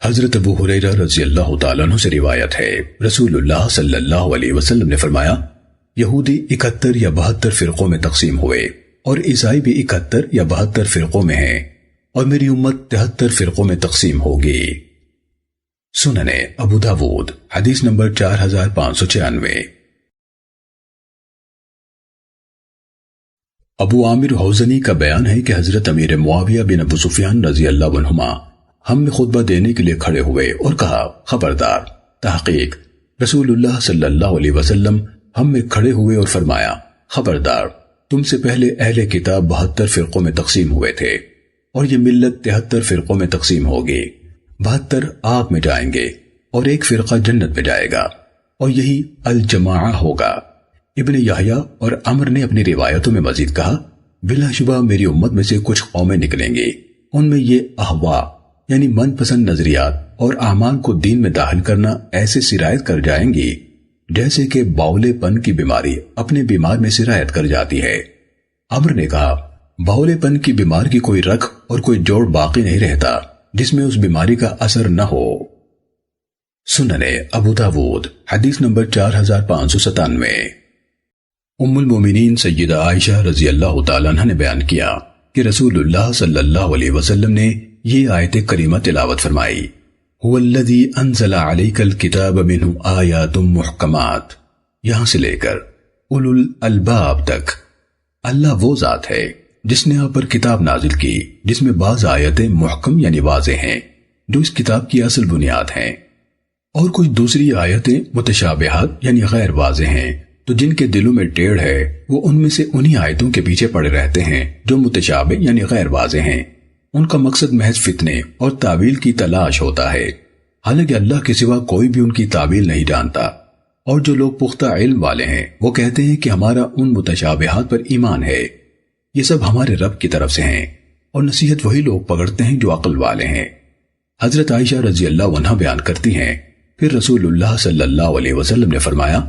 حضرت ابو ہریرہ رضی اللہ تعالیٰ عنہ سے روایت ہے، رسول اللہ صلی اللہ علیہ وسلم نے فرمایا یہودی 71 یا 72 فرقوں میں تقسیم ہوئے، اور عیسائی بھی 71 یا 72 فرقوں میں ہیں، اور میری امت 73 فرقوں میں تقسیم ہوگی۔ سنن ابو داود حدیث نمبر 4596۔ ابو عامر حوزنی کا بیان ہے کہ حضرت امیر معاویہ بن ابو سفیان رضی اللہ عنہما ہم میں خطبہ دینے کے لیے کھڑے ہوئے اور کہا خبردار، تحقیق رسول اللہ صلی اللہ علیہ وسلم ہم میں کھڑے ہوئے اور فرمایا خبردار، تم سے پہلے اہل کتاب 72 فرقوں میں تقسیم ہوئے تھے، اور یہ ملت 73 فرقوں میں تقسیم ہوگی، 72 آگ میں جائیں گے اور ایک فرقہ جنت میں جائے گا، اور یہی الجماعہ ہوگا۔ ابن یحییٰ اور عمر نے اپنی روایتوں میں مزید کہا بلا شبہ میری امت میں سے کچھ قومیں نکلیں گی، ان میں یہ احوا یعنی من پسند نظریات اور اعمال کو دین میں داخل کرنا ایسے سرایت کر جائیں گی جیسے کہ باولے پن کی بیماری اپنے بیمار میں سرایت کر جاتی ہے۔ عمر نے کہا، باولے پن کی بیمار کی کوئی رکھ اور کوئی جوڑ باقی نہیں رہتا جس میں اس بیماری کا اثر نہ ہو۔ سننے ابو داود حدیث نمبر 4597۔ ام المومنین سیدہ عائشہ رضی اللہ تعالیٰ عنہ نے بیان کیا کہ رسول اللہ صلی اللہ علیہ وسلم نے یہ آیت کریمہ تلاوت فرمائی، هو الذی انزل علیک الکتاب منہ آیات محکمات، یہاں سے لے کر اولو الالباب تک۔ اللہ وہ ذات ہے جس نے آپ پر کتاب نازل کی جس میں بعض آیتیں محکم یعنی واضح ہیں جو اس کتاب کی اصل بنیاد ہیں، اور کچھ دوسری آیتیں متشابہات یعنی غیر واضح ہیں، تو جن کے دلوں میں ٹیڑھ ہے وہ ان میں سے انہی آیتوں کے پیچھے پڑے رہتے ہیں جو متشابہ یعنی غیر واضح ہیں۔ ان کا مقصد محض فتنے اور تعویل کی تلاش ہوتا ہے، حالانکہ اللہ کے سوا کوئی بھی ان کی تعویل نہیں جانتا۔ اور جو لوگ پختہ علم والے ہیں وہ کہتے ہیں کہ ہمارا ان متشابہات پر ایمان ہے، یہ سب ہمارے رب کی طرف سے ہیں، اور نصیحت وہی لوگ پکڑتے ہیں جو عقل والے ہیں۔ حضرت عائشہ رضی اللہ عنہ بیان کرتی ہیں، پھر رسول اللہ صلی اللہ علیہ وسلم نے فرمایا،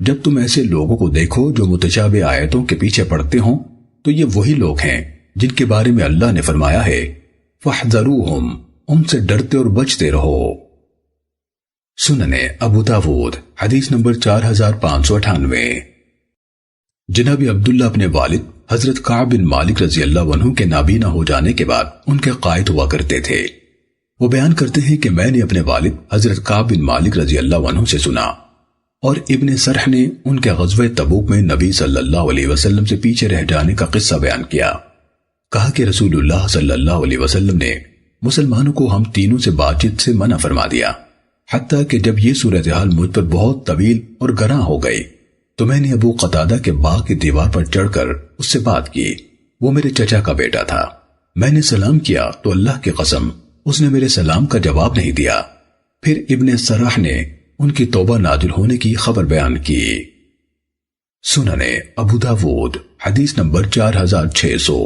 جب تم ایسے لوگوں کو دیکھو جو متشابہ آیتوں کے پیچھے پڑتے ہوں تو یہ وہی لوگ ہیں جن کے بارے میں اللہ نے فرمایا ہے، فاحذروہم، ان سے ڈرتے اور بچتے رہو۔ سننے ابو داود حدیث نمبر 4598۔ جناب عبداللہ اپنے والد حضرت کعب بن مالک رضی اللہ عنہ کے نابینا ہو جانے کے بعد ان کے قائد ہوا کرتے تھے۔ وہ بیان کرتے ہیں کہ میں نے اپنے والد حضرت کعب بن مالک رضی اللہ عنہ سے سنا، اور ابن سرح نے ان کے غزوہ تبوک میں نبی صلی اللہ علیہ وسلم سے پیچھے رہ جانے کا قصہ بیان کیا۔ کہا کہ رسول اللہ صلی اللہ علیہ وسلم نے مسلمانوں کو ہم تینوں سے بات چیت سے منع فرما دیا، حتیٰ کہ جب یہ صورتحال مجھ پر بہت طویل اور گراں ہو گئی تو میں نے ابو قتادہ کے باغ کی دیوار پر چڑھ کر اس سے بات کی۔ وہ میرے چچا کا بیٹا تھا۔ میں نے سلام کیا تو اللہ کی قسم اس نے میرے سلام کا جواب نہیں دیا۔ پھر ابن سرح نے ان کی توبہ نازل ہونے کی خبر بیان کی۔ سننے ابو داود حدیث نمبر 4600۔